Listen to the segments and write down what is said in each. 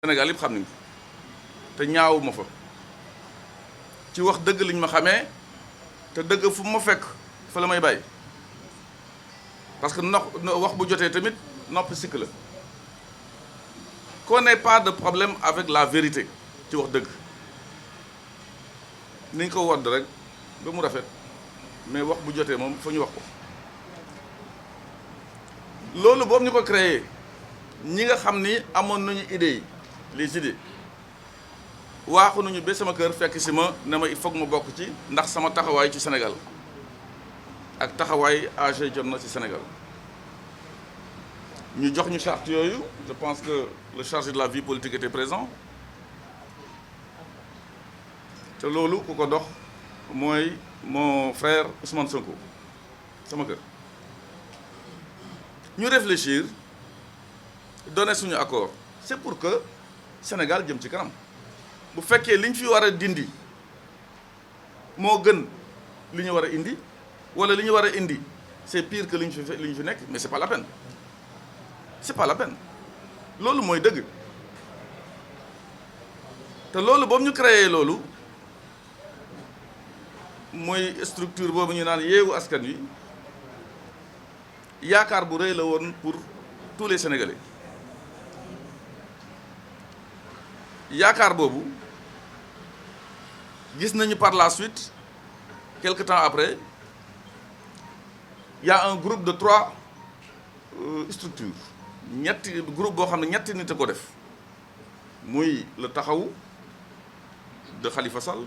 Sénégal yëpp xam nañ ko te ñaawuma fa ci wax dëgg liñ ma xamee te dëgg fu ma fekk fa la may bàyyi parce que wax bu jotee tamit noppi sikk la qu'on n'ait pas de problème avec la vérité ci wax dëgg niñ ko wodd rek ba mu rafet mais wax bu jotee moom fa ñu wax ko loolu boobu ñu ko créé ñi nga xam ni amoon nañu idées yi les idées waaxu nañu ba sama kër fekk si ma ne ma il faut que ma bokk ci ndax sama taxawaay ci Sénégal ak taxawaay AG Jotna ci Sénégal ñu jox ñu charte yooyu je pense que le chargé de la vie politique était présent te loolu ku ko dox mooy mon frère Ousmane Sonko sama kër ñu réfléchir donner suñu accord c'est pour que Sénégal jëm ci kanam bu fekkee li ñu fi war a dindi moo gën li ñu war a indi wala li ñu war a indi c'est pire que li ñu fi nekk mais c'est pas la peine c'est pas la peine loolu mooy dëgg te loolu boobu ñu créé loolu mooy structure boobu ñu naan Yewwi Askan Wi yaakaar bu rëy la woon pour tous les Sénégalais yaakaar boobu gis nañu par la suite quelque temps après il y a un groupe de 3 structures ñetti groupe boo xam ne ñetti nit a ko def muy le Taxawu de Khalifa Sall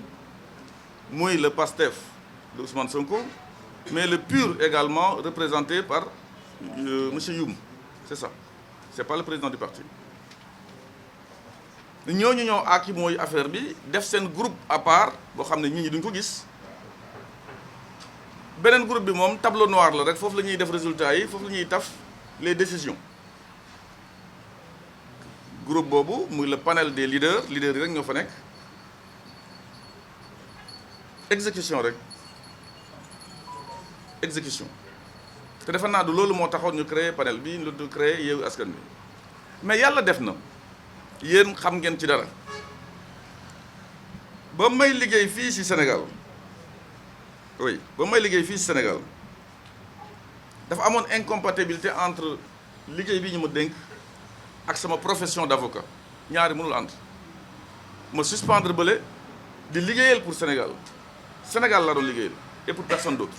muy le PASTEF de Ousmane Sonko mais le PUR également représenté par monsieur Youm c'est ça c'est pas le président du parti ñooñu ñoo ak mooy affaire bi def seen groupe à part boo xam ne nit ñi duñ ko gis beneen groupe bi moom tableau noir la rek foofu la ñuy def résultats yi foofu la ñuy taf les décisions groupe boobu muy le panel des leaders yi rek ñoo fa nekk exécution rek exécution te defe naa du loolu moo taxoon ñu créer panel bi ñu du créer Yewwi Askan Wi mais yàlla def na yéen xam ngeen ci dara ba may liggéey fii ci Sénégal oui ba may liggéey fii ci Sénégal dafa amoon incompatibilité entre liggéey bi ñu ma dénk ak sama profession d'avocat ñaari mënul ànd ma suspendre bële di liggéeyal pour Sénégal Sénégal la doon liggéeyal et pour personne d'autre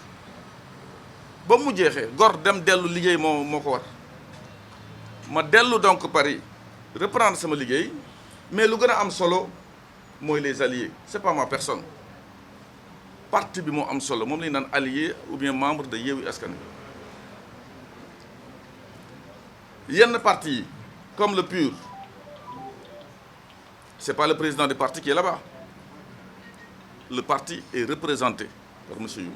ba mu jeexee gor dem dellu liggéey moo ko war ma dellu donc Paris reprendre sama liggéey mais lu gën a am solo mooy les alliés c'est pas ma personne parti bi moo am solo moom la ñu naan allié ou bien membre de Yewwi Askan Wi yenn parti yi comme le PUR c'est pas le président du parti qui est là-bas le parti est représenté par monsieur Youm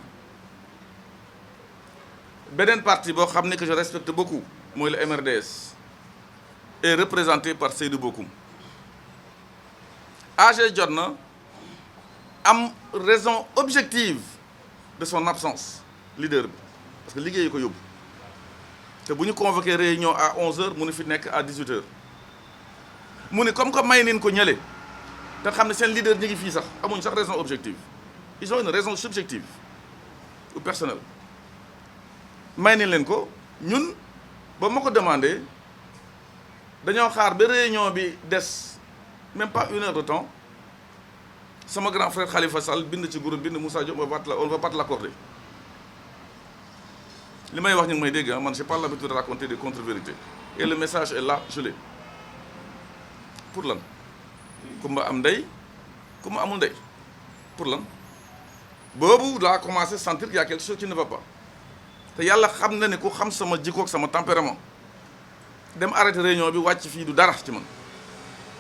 beneen parti boo xam ne que je respecte beaucoup mooy le MRDS est représenté par Seydou Bokoum AG Jotna am raison objective de son absence leader bi parce que liggéey ko yóbbu te bu ñu convoqué réunion à 11h mu ne fi nekk à 18h mu ne comme que may nañ ko ñële te xam ne seen leader ñu ngi fii sax amuñ sax raison objective ils ont une raison subjective ou personnelle may nañ leen ko ñun ba ma ko demandé dañoo xaar ba réunion bi des même pas 1 heure de temps sama grand frère Khalifa Sall bind ci groupe bind Moussa Diop on va pas te l'accorder li may wax ñu ngi may dégg man j'ai pas l'habitude de raconter des contre-vérités et le message est là je l'ai pour lan kumba am ndey kumba amul ndey pour lan boobu laa commencé sentir qu'il y a quelque chose qui ne va pas te yàlla xam na ne ku xam sama jikko ak sama tempérament dem arrêté réunion bi wàcc fii du dara ci man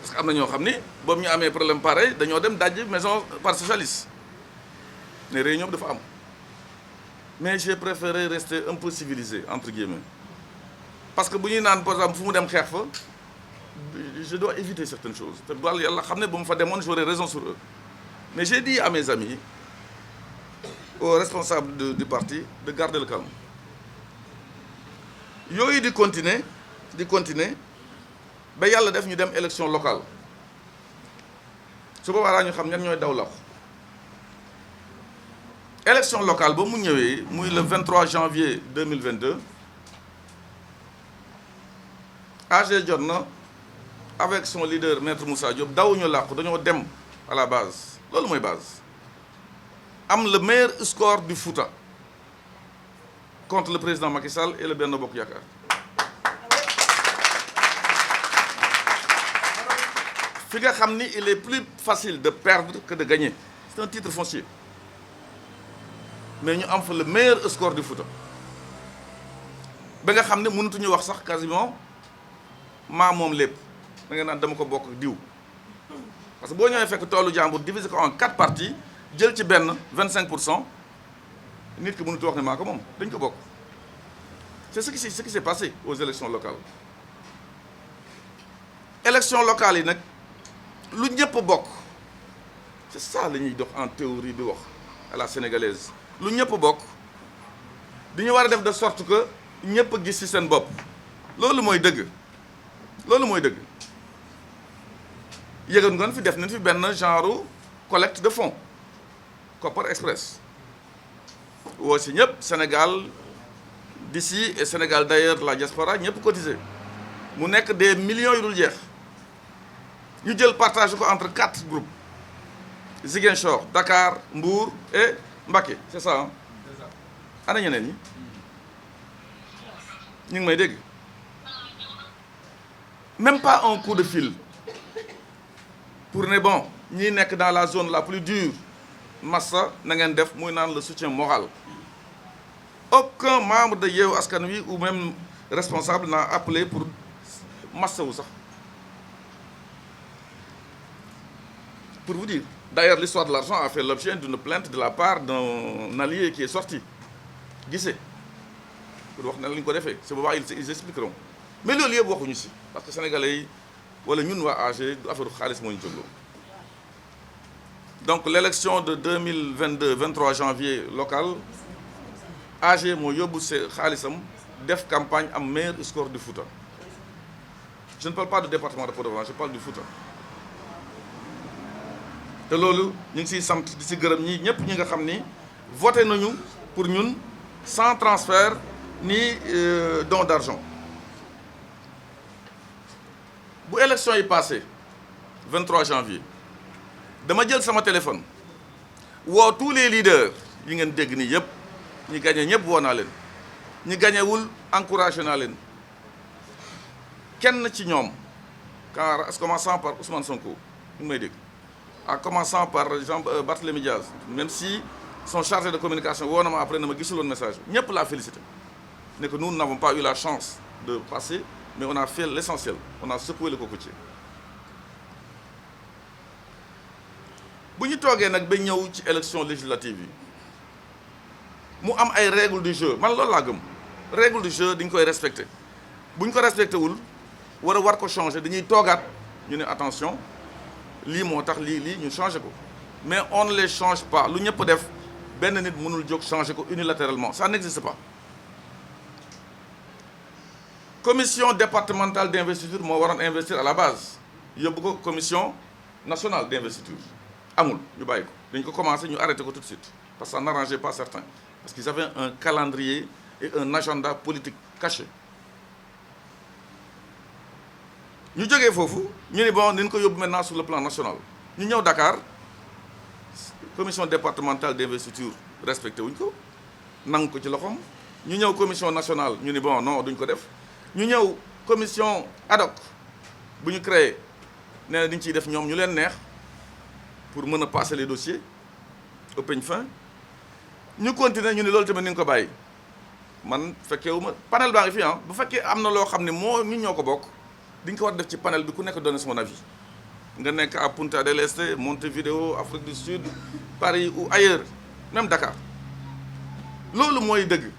parce que am na ñoo xam ni boobu ñu amee problème pareil dañoo dem dajji maison parti socialiste ne réunion bi dafa am mais j'ai préféré rester un peu civilisé entre guillemets parce que bu ñuy naan par exemple fu mu dem xeex fa je dois éviter certaines choses te daal yàlla xam ne bu mu fa demoon j'aurais raison sur eux mais j'ai dit à mes amis aux responsables du parti de garder le calme yooyu di continuer ba yàlla def ñu dem élection locale su boobaa ñu xam ñan ñooy daw law élection locale ba mu ñëwee muy le 23 janvier 2022 AG jot na avec son leader maître Moussa Diop dawuñu làqu dañoo dem à la base loolu mooy base am le meilleur score du Fouta contre le président Macky Sall et le Benno Bokk Yaakaar fi nga xam ni il est plus facile de perdre que de gagner c'est un titre foncier mais ñu am fa le meilleur score du Fouta ba nga xam ne mënatuñu wax sax quasiment maa moom lépp da nga naan dama ko bokk diw parce que boo ñëwee fekk toolu jàmbur diviser ko en 4 parties jël ci benn 25% nit ki mënatu wax ne maa ko moom dañ ko bokk c'est ce qui s'est passé aux élections locales élections locales yi nag lu ñëpp bokk c'est ça la ñuy dox en théorie di wax à la sénégalaise lu ñëpp bokk dañu war a def de sorte que ñëpp gis ci seen bopp loolu mooy dëgg loolu mooy dëgg yëgal ngoon fi def nañ fi benn genre collecte de fonds Kopar Express woo si ñëpp Sénégal d'ici et Sénégal d'ailleurs la diaspora ñëpp cotisé mu nekk des millions yu dul jeex ñu jël partage ko entre 4 groupes Ziguinchor Dakar Mbour et Mbacké c'est ça hein? Ana ñeneen ñi ñu ngi may dégg même pas un coup de fil pour ne bon ñi nekk dans la zone la plus dure massa na ngeen def muy naan le soutien moral aucun membre de Yewwi Askan Wi ou même responsable n'a appelé pour massa wu sax pour vous dire d'ailleurs l'histoire de l'argent a fait l'objet d'une plainte de la part d'un allié qui est sorti gisee pour wax ne la ñu ko defee c'est boobaa ils expliqueront mais loolu yëpp waxuñu si parce que sénégalais yi wala ñun waa AG du affaire xaalis moo ñu jógloo donc l'élection de 2022 23 janvier locale AG moo yóbbu see xaalisam def campagne am meilleur score du Fouta je ne parle pas du département de Podor je parle du Fouta te loolu ñu ngi siy sant di si gërëm ñi ñëpp ñi nga xam ni voté nañu pour ñun sans transfert ni don d'argent bu élection yi passé 23 janvier dama jël sama téléphone woo tous les leaders yi ngeen dégg nii yëpp ñi gagné ñëpp woo naa leen ñi gagnéwul encouragé naa leen kenn ci ñoom car en commençant par Ousmane Sonko ñu may dégg en commençant par Barthélémy Diaz même si son chargé de communication woo na ma après na ma gisuloon message ñëpp laa félicité ne que nous n'avons pas eu la chance de passer mais on a fait l'essentiel on a secoué le cocotier bu ñu toogee nag ba ñëw ci élection législative yi mu am ay règles du jeu man loolu laa gëm règles du jeu dañ koy respecté bu ñu ko respecté wul war ko changer dañuy toogaat ñu ne attention lii moo tax lii ñu changer ko mais on ne les change pas lu ñëpp def benn nit mënul jóg changer ko unilatéralement ça n'existe pas commission départementale d'investiture moo waroon investir à la base yóbbu ko commission nationale d'investiture amul ñu bàyyi ko dañ ko commencé ñu arrêté ko tout de suite parce que ça n'arrangeait pas certains parce qu'ils avaient un calendrier et un agenda politique caché ñu jógee foofu ñu ne bon nañ ko yóbbu maintenant sur le plan national ñu ñëw Dakar commission départementale d'investiture respecté wuñ ko nangu ko ci loxoom ñu ñëw commission nationale ñu ni bon non duñ ko def ñu ñëw commission ad hoc bu ñu créé nee na dañ ciy def ñoom ñu leen neex pour mën a passer les dossiers au peigne fin ñu continuer ñu ne loolu tamit ni nga ko bàyyi man fekkeewu ma panel baa ngi fi bu fekkee am na loo xam ne moo ñun ñoo ko bokk di nga ko war def ci panel bi ku nekk donner son avis nga nekk à Punta del Este Montevideo Afrique du Sud Paris ou ailleurs même Dakar loolu mooy dëgg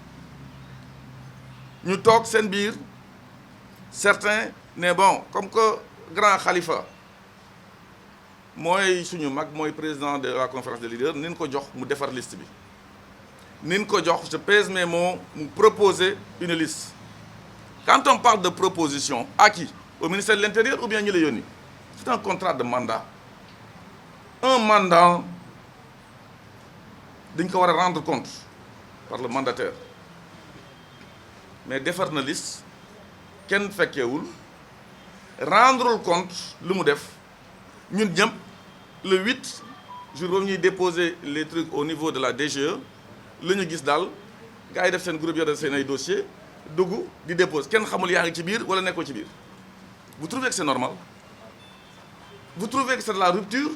ñu toog seen biir certains ne bon comme que grand Khalifa mooy suñu mag mooy président de la conférence des leaders nin ko jox mu defar liste bi nin ko jox je pèse mes mots mu proposer une liste quand on parle de proposition à qui au ministère de l'Intérieur ou bien ñi la yónni c'est un contrat de mandat un mandant dañ ko war a rendre compte par le mandataire mais defar na liste kenn fekkeewul rendrewul compte lu mu def ñun ñëpp le 8 jour boobu ñuy déposer les trucs au niveau de la DGE la ñu gis daal gars yi def seen groupe yore seen ay dossiers dugg di déposer kenn xamul yaa ngi ci biir wala nekkoo ci biir vous trouvez que c'est normal vous trouvez que c'est de la rupture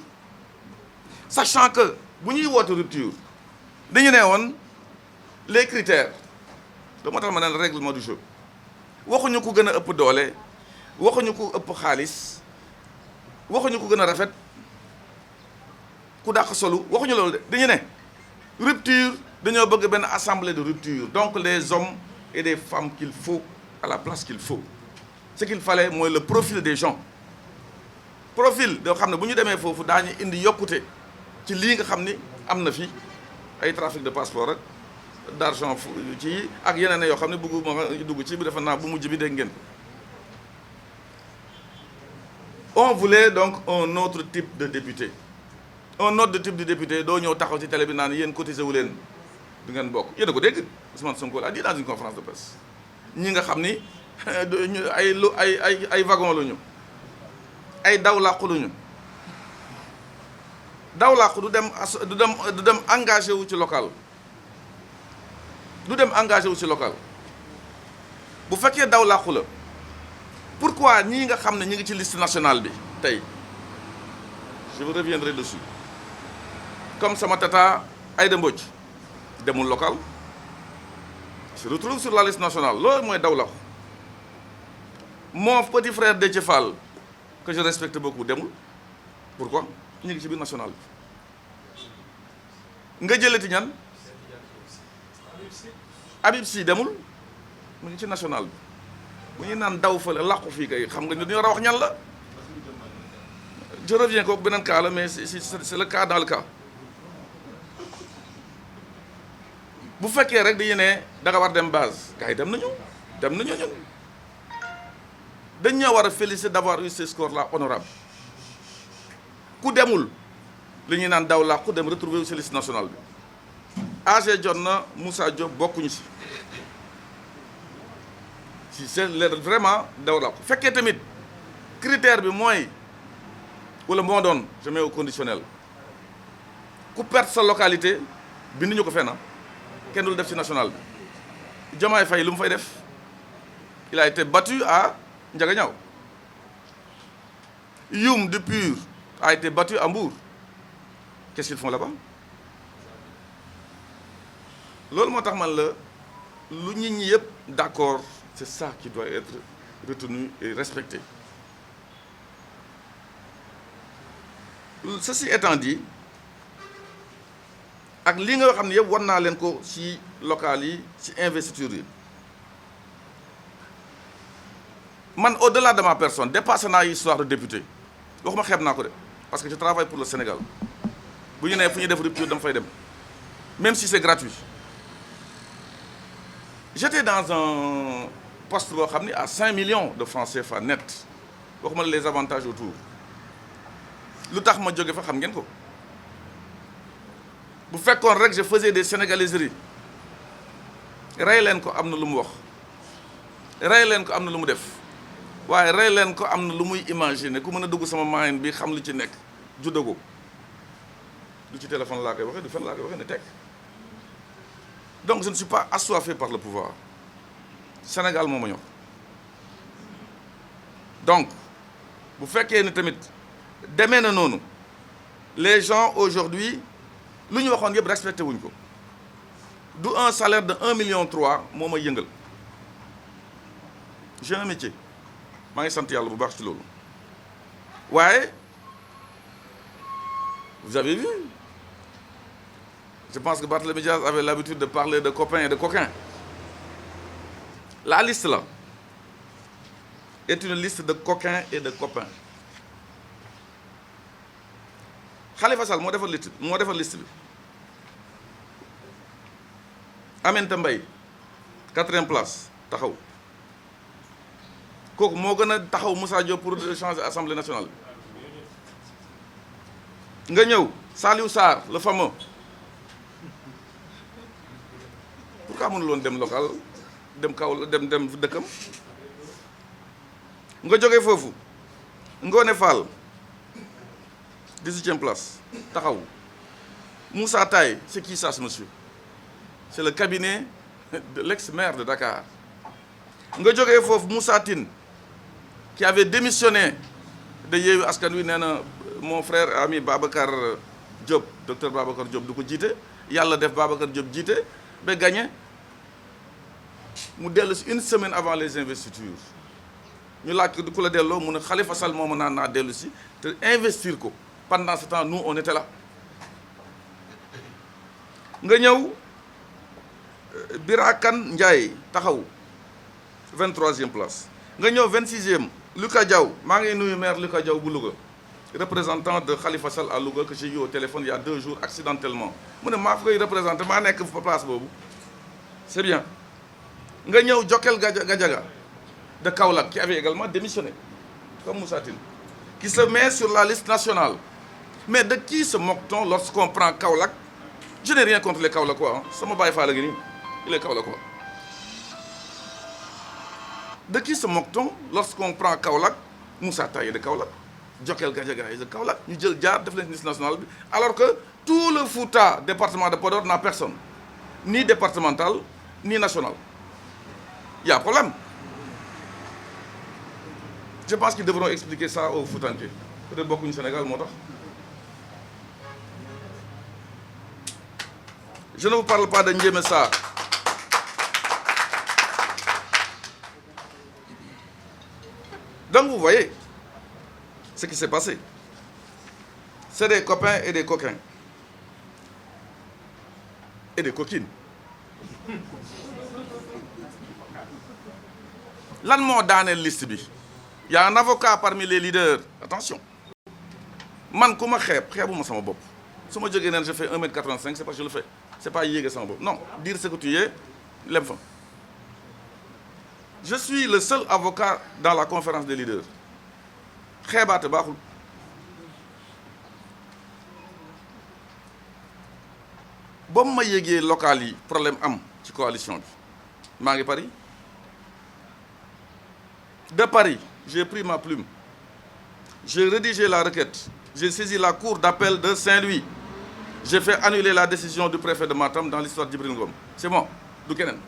sachant que bu ñuy woote rupture dañu ne woon les critères da moo tax ma ne le règlement du jeu waxuñu ko gën a ëpp doole waxuñu ko ëpp xaalis waxuñu ko gën a rafet ku dàq solu waxuñu loolu de dañu ne rupture dañoo bëgg benn assemblée de rupture donc les hommes et des femmes qu'il faut à la place qu'il faut ce qu'il fallait mooy le profil des gens profil doo xam ne bu ñu demee foofu daañu indi yokkute ci lii nga xam ni am na fi ay trafic de passeport ak d'argent ci ak yeneen yoo xam ne bëgguma dugg ci bi dafa naa bu mujj bi dégg ngeen on voulait donc un autre type de député un autre type de député doo ñëw taxaw ci télé bi naan yéen cotisé wu leen du ngeen bokk yéen a ko dégg Ousmane Sonko l'a dit dans une conférence de presse ñi nga xam ni ay wagon la ñu ay daw làqu lu ñu daw làqu du dem engagé wu ci local du dem engagé wu ci local bu fekkee daw làqu la pourquoi ñii nga xam ne ñi ngi ci liste nationale bi tey je reviendrai dessus comme sama tata Aïda Mbodj demul local se retrouve sur la liste nationale loolu mooy daw làqu mon petit frère Déthié Fall que je respecte beaucoup demul pourquoi ñu ngi ci biir national bi nga jëlati ñan Habib Sy demul mu ngi ci national bi bu ñu naan daw fële làqu fii kay xam nga ñu war a wax ñan la je reviens kooku beneen cas la mais c'est le cas dans le cas bu fekkee rek dañu ne da nga war dem base gars yi dem nañu ñun dañ ñoo war a féliciter d'avoir eu ce score là honorable ku demul li ñuy naan daw làqu dem retrouver wu ci liste nationale bi AG Jotna Moussa Diop bokkuñu si c'est vraiment daw làqu fekkee tamit critère bi mooy wala moo doon je mets au conditionnel ku perte sa localité binduñu ko fenn kenn dul def ci national bi Diomaye Faye lu mu fay def il a été battu à Ndiaganiao Youm de Pur a été battu à Mbour qu'est-ce qu'ils font là-bas loolu moo tax man la lu nit ñi yëpp d'accord c'est ça qui doit être retenu et respecté ceci étant dit ak li nga xam ne yëpp war naa leen ko ci local yi ci investiture yi man au-delà de ma personne dépassé naa histoire de député waxuma xeeb naa ko de parce que je travaille pour le Sénégal bu ñu nee fu ñuy def rupture dama fay dem même si c'est gratuit j'étais dans un poste boo xam ni à 5 millions de francs CFA net waxuma les avantages autour lu tax ma jóge fa xam ngeen ko bu fekkoon rek je faisais des sénégaliseries rey leen ko am na lu mu wax rey leen ko am na lu mu def waaye rey leen ko am na lu muy imaginer ku mën a dugg sama maayin bi xam lu ci nekk juddago du ci téléphone laa koy waxee du fen laa koy waxee ne teg donc je ne suis pas assoiffé par le pouvoir Sénégal moo ma ñor donc bu fekkee ni tamit demee na noonu les gens aujourd'hui lu ñu waxoon yëpp respecté wuñ ko du un salaire de 1,3 million moo may yëngal j'ai un métier maa ngi sant yàlla bu baax ci loolu waaye vous avez vu je pense que Barthélémy Diaz avait l'habitude de parler de copains et de coquins la liste là est une liste de coquins et de copains Khalifa Sall moo defar liste bi Aminata Mbaye 4e place taxaw kooku moo gën a taxaw Moussa Diop pour changer assemblée nationale nga ñëw Saliou Sarr le fameux pourquoi mënuloon dem local dem kaw dem dëkkam nga jógee foofu Ngoné Fall 18e place taxaw Moussa Taye c'est qui ça ce monsieur c'est le cabinet de l'ex-maire de Dakar nga jógee foofu Moussa Tine qui avait démissionné de Yewwi Askan Wi nee na mon frère ami Babacar Diop docteur Babacar Diop du ko jiite yàlla def Babacar Diop jiite ba gagné mu dellu si une semaine avant les investitures ñu laaj ko du ko la delloo mu ne Khalifa Sall moomu naan naa dellu si te investir ko pendant ce temps nous on était là nga ñëw Birakan Ndiaye taxaw 23e place nga ñëw 26e Lucas Diaw maa ngi nuyu maire Lucas Diaw bu Louga représentant de Khalifa Sall à Louga que j'ai eu au téléphone il y a 2 jours accidentellement mu ne maa fa koy représenté maa nekk fa place boobu c'est bien nga ñëw Jokel Gadiaga de Kaolack qui avait également démissionné comme Moussa Tine qui se met sur la liste nationale mais de qui se moque-t-on lorsqu'on prend Kaolack je n'ai rien contre les Kaolackois sama baay faa la ngi nii il est Kaolackois de qui se moque-t-on lorsqu'on prend Kaolack Moussa Taye de Kaolack Jokel Gadiaga est de Kaolack ñu jël jaar def leen liste nationale bi alors que tout le Fouta département de Podor n'a personne ni départemental ni national il y a problème je pense qu'ils devront expliquer ça aux Foutanké peut-être bokkuñu Sénégal moo tax je ne vous parle pas de Ndiémé Sarr donc vous voyez ce qui s'est passé c'est des copains et des coquins et des coquines lan moo daaneel liste bi y a un avocat parmi les leaders attention man ku ma xeebuma sama bopp su ma jógee neen je fais 1m85 c'est parce que je le fais c'est pas yéege sama bopp non dire ce que tu es lem fa je suis le seul avocat dans la conférence des leaders xeebaate baaxul ba ma yéegee local yi problème am ci coalition bi maa ngi Paris de Paris j'ai pris ma plume j'ai rédigé la requête j'ai saisi la cour d'appel de Saint-Louis j'ai fait annuler la décision du préfet de Matam dans l'histoire d'Djibril Ngom c'est bon du keneen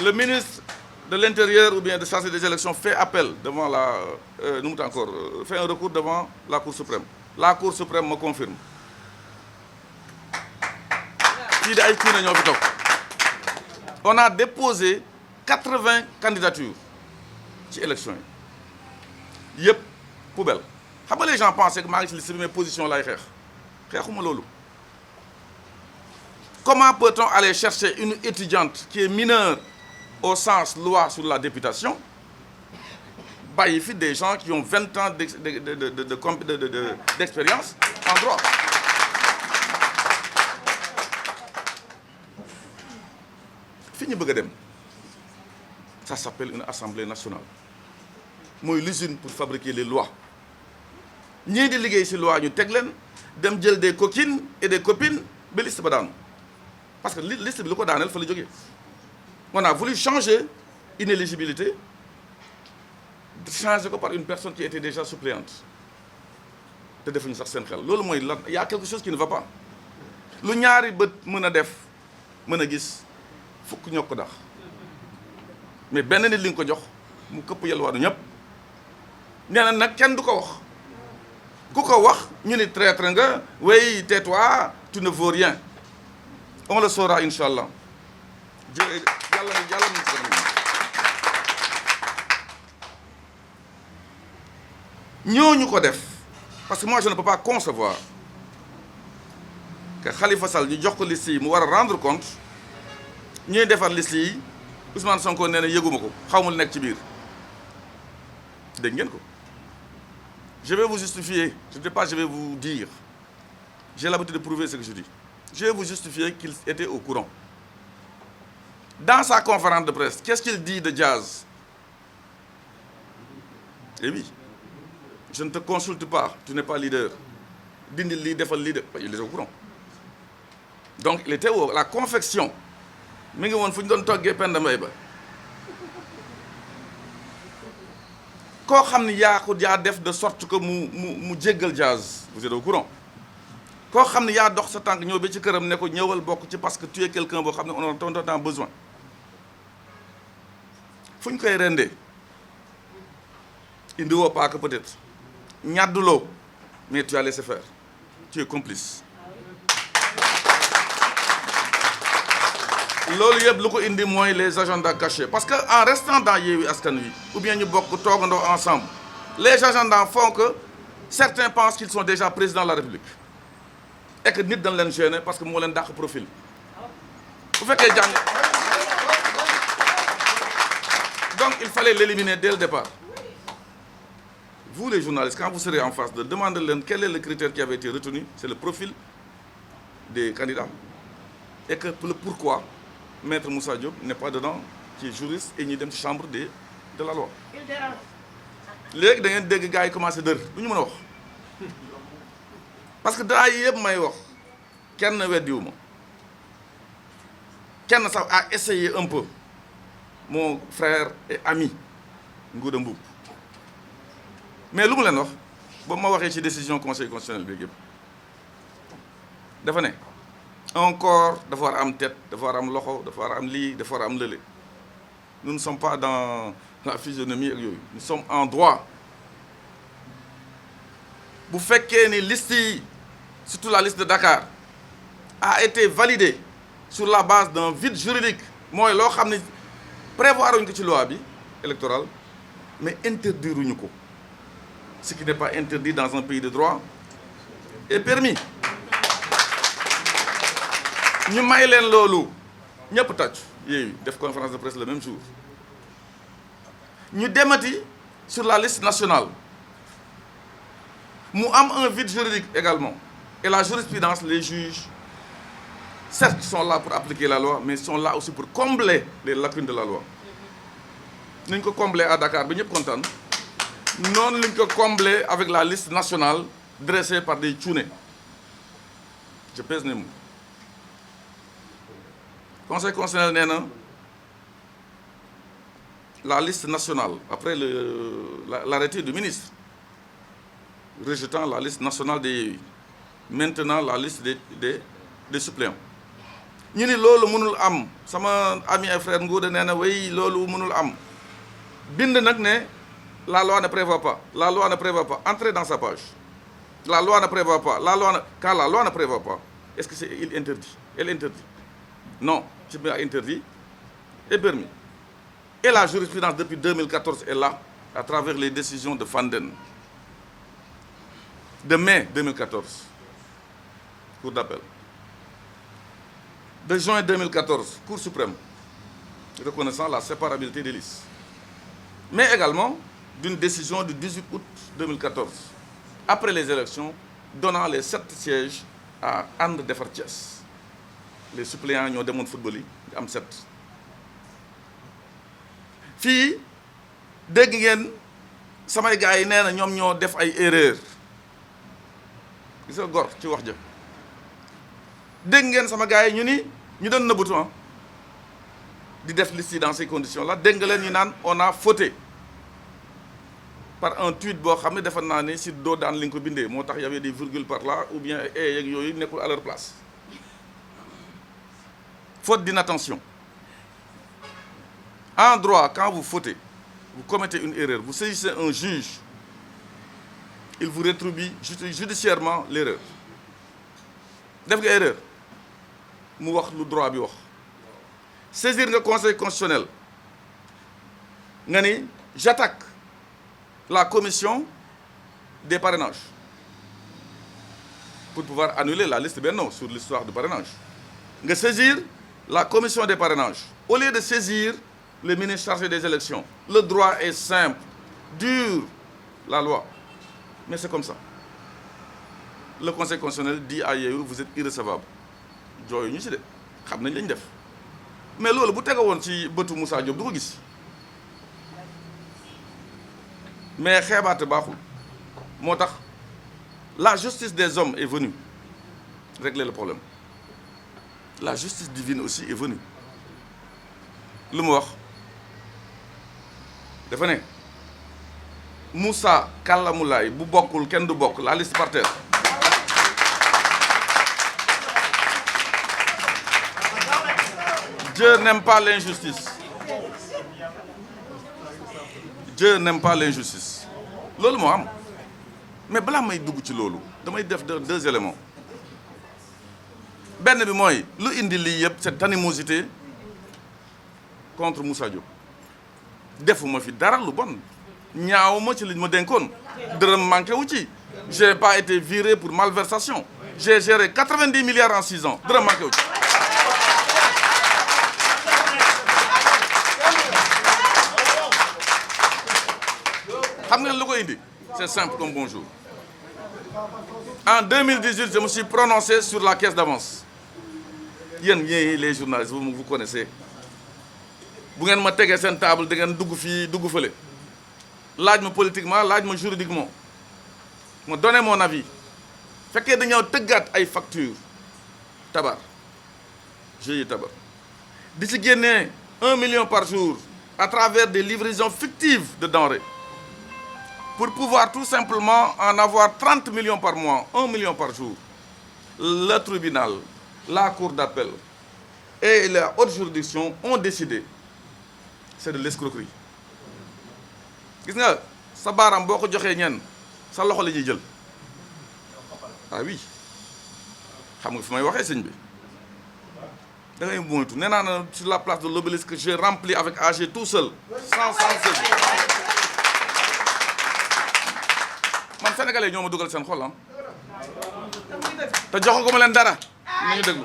le ministre de l'Intérieur ou bien de chargé des élections fait appel devant la fait un recours devant la Cour suprême la Cour suprême me confirme fii de ay kii na ñoo fi toog on a déposé 80 candidatures ci élection yi yëpp poubelle xam nga les gens pensaient que maa ngi ci liste bi mais position lay xeexuma loolu comment peut-on aller chercher une étudiante qui est mineure au sens loi sur la députation bàyyi fi des gens qui ont 20 ans d'expérience en droit fi ñu bëgg a dem ça s'appelle une assemblée nationale mooy l'usine pour fabriquer les lois ñii di liggéey ci loi ñu teg leen dem jël des coquines et des copines ba liste ba daanu parce que liste bi lu ko daaneel fa la jógee on a voulu changer une éligibilité changer ko par une personne qui était déjà suppléante te defuñu sax seen xel loolu mooy lan y a quelque chose qui ne va pas lu ñaari bët mën a def mën a gis fukk ñoo ko dax mais benn nit li nga ko jox mu këpp yelwaanu ñëpp nee na nag kenn du ko wax ku ko wax ñu ni traître nga oui tais-toi tu ne vaux rien on le saura inchallah yàlla ñooñu ko def parce que moi je ne peux pas concevoir que Khalifa Sall ñu jox ko liste yi mu war a rendre compte ñuy defar liste yi Ousmane Sonko nee na yëguma ko xaw ma lu nekk ci biir dégg ngeen ko je vais vous justifier je ne sais pas je vais vous dire j'ai l'habitude de prouver ce que je dis je vais vous justifier qu'il était au courant Dans sa conférence de presse, qu'est-ce qu'il dit de Diaz? Eh oui, je ne te consulte pas, tu n'es pas leader. Dindi lii defal lii de, il est au courant. Donc il était la confection mi ngi woon fu ñu doon toggee Penda Mbaye ba koo xam ni yaa def de sorte que mu jéggal Diaz, vous êtes au courant. koo xam ne yaa dox sa tànk ñëw ba ci këram ne ko ñëwal bokk ci parce que tu es quelqu'un boo xam ne on a besoin fu ñu koy rendee indi woo paaka peut-être ñàdduloo mais tu as laissé faire, tu es complice. loolu yëpp lu ko indi mooy les agendas cachés parce que en restant dans Yewwi Askan Wi ou bien ñu bokk toogandoo ensemble les agendas font que certains pensent qu'ils sont déjà présidents de la République et que nit dañ leen gêner parce que moo leen dàq profil bu fekkee jàng donc il fallait l'éliminer dès le départ. Vous les journalistes, quand vous serez en face de demander leen quel est le critère qui avait été retenu, c'est le profil des candidats et que le pourquoi Maître Moussa Diop n'est pas dedans, qui est juriste et ñuy dem ci chambre de la loi. léegi da ngeen dégg gars yi commencé dër du ñu mën a wax parce que daa yëpp may wax kenn weddiwu ma kenn sax a essayé un peu mon frère et ami Ngouda Mboup mais lu mu leen wax ba ma waxee ci décision conseil constitutionnel bi yëpp dafa ne un corps dafa war a am tête dafa war a am loxo dafa war a am lii dafa war a am lële nous ne sommes pas dans la physionomie ak yooyu nous sommes en droit bu fekkee ni liste yi surtout la liste de Dakar a été validée sur la base d'un vide juridique mooy loo xam ne prévoir uñu ko ci loi bi électorale mais interdire uñu ko ce qui n'est pas interdit dans un pays de droit est permis ñu may leen loolu ñëpp tàcc yooyu def conférence de presse le même jour ñu demati sur la liste nationale mu am un vide juridique également et la jurisprudence les juges certes sont là pour appliquer la loi mais sont là aussi pour combler les lacunes de la loi ni ñu ko combler à Dakar ba ñëpp kontaan noonu lañ ko combler avec la liste nationale dressée par des cuune je pèse mes mots. Conseil constitutionnel nee na la liste nationale après l'arrêté du ministre rejetant la liste nationale des maintenant la liste des suppléants ñu ni loolu mënul am sama ami et frère Ngouda nee na way loolu mënul am bind nag ne la loi ne prévoit pas la loi ne prévoit pas entrez dans sa page la loi ne prévoit pas quand la loi ne prévoit pas est-ce que il interdit elle interdit non ce qui est interdit est permis et la jurisprudence depuis 2014 est là à travers les décisions de Fanden de mai 2014 cour d'appel de juin 2014 cour suprême reconnaissant la séparabilité des listes mais également d'une décision du 18 août 2014 après les élections donnant les 7 sièges à And Defar Thiès les suppléants ñoo demoon football yi am 7 fii dégg ngeen samay gars yi nee na ñoom ñoo def ay erreur gis nga gor ci wax ja dégg ngeen sama gars yi ñu ni ñu doon nëbbatu di def liste yi dans ces conditions là dégg nga leen ñu naan on a fauté par un tweet boo xam ne defe naa ne si doo daan li nga ko bindee moo tax y avait des virgules par là ou bien yeeg yooyu nekkul à leur place faute d'inattention. En droit, quand vous fautez, vous commettez une erreur, vous saisissez un juge, il vous rétribue judiciairement l'erreur. Def nga erreur mu wax lu droit bi wax saisir nga conseil constitutionnel nga ni j'attaque la commission des parrainages pour pouvoir annuler la liste Benno sur l'histoire du parrainage nga saisir la commission des parrainages au lieu de saisir le ministre chargé des élections le droit est simple dur la loi mais c'est comme ça le conseil constitutionnel dit à Yewwi vous êtes irrecevable jooyu ñu ci de xam nañ lañ def mais loolu bu tege woon ci bëtu Moussa Diop du ko gis mais xeebaate baaxul moo tax la justice des hommes est venue régler le problème la justice divine aussi est venue lu mu wax dafa ne Moussa Kalamulaay bu bokkul kenn du bokk la liste par terre Dieu n'aime pas l'injustice. Dieu n'aime pas l'injustice. Loolu moo am mais balaa may dugg ci loolu damay def deux éléments benn bi mooy lu indi lii yëpp cette animosité contre Moussa Diop defuma fi dara lu bon ñaawuma ci liñ ma dénkoon dërëm manqué wu ci j'ai pas été viré pour malversation j'ai géré 90 milliards en 6 ans dërëm manqué wu ci. xam nga lu ko indi c'est simple comme bonjour en 2018 je me suis prononcé sur la caisse d'avance yéen ñii les journalistes vous connaissez bu ngeen ma tegee seen table da ngeen dugg fii dugg fële laaj ma politiquement laaj ma juridiquement ma donné mon avis fekkee dañoo tëggaat ay factures tabar GIE tabar di ci génnee 1 million par jour à travers des livraisons fictives de denrées pour pouvoir tout simplement en avoir 30 millions par mois, 1 million par jour. Le tribunal, la cour d'appel et la haute juridiction ont décidé. C'est de l'escroquerie. Gis nga sa baaraam boo ko joxee ñenn sa loxo la ñuy jël ah oui xam nga fi may waxee sëñ bi da ngay moytu nee naa na sur la place de l'Obélisque que j'ai rempli avec AG tout seul sans seul. man sénégalais ñoo ma dugal seen xol te joxo ko ma leen dara nañu déglu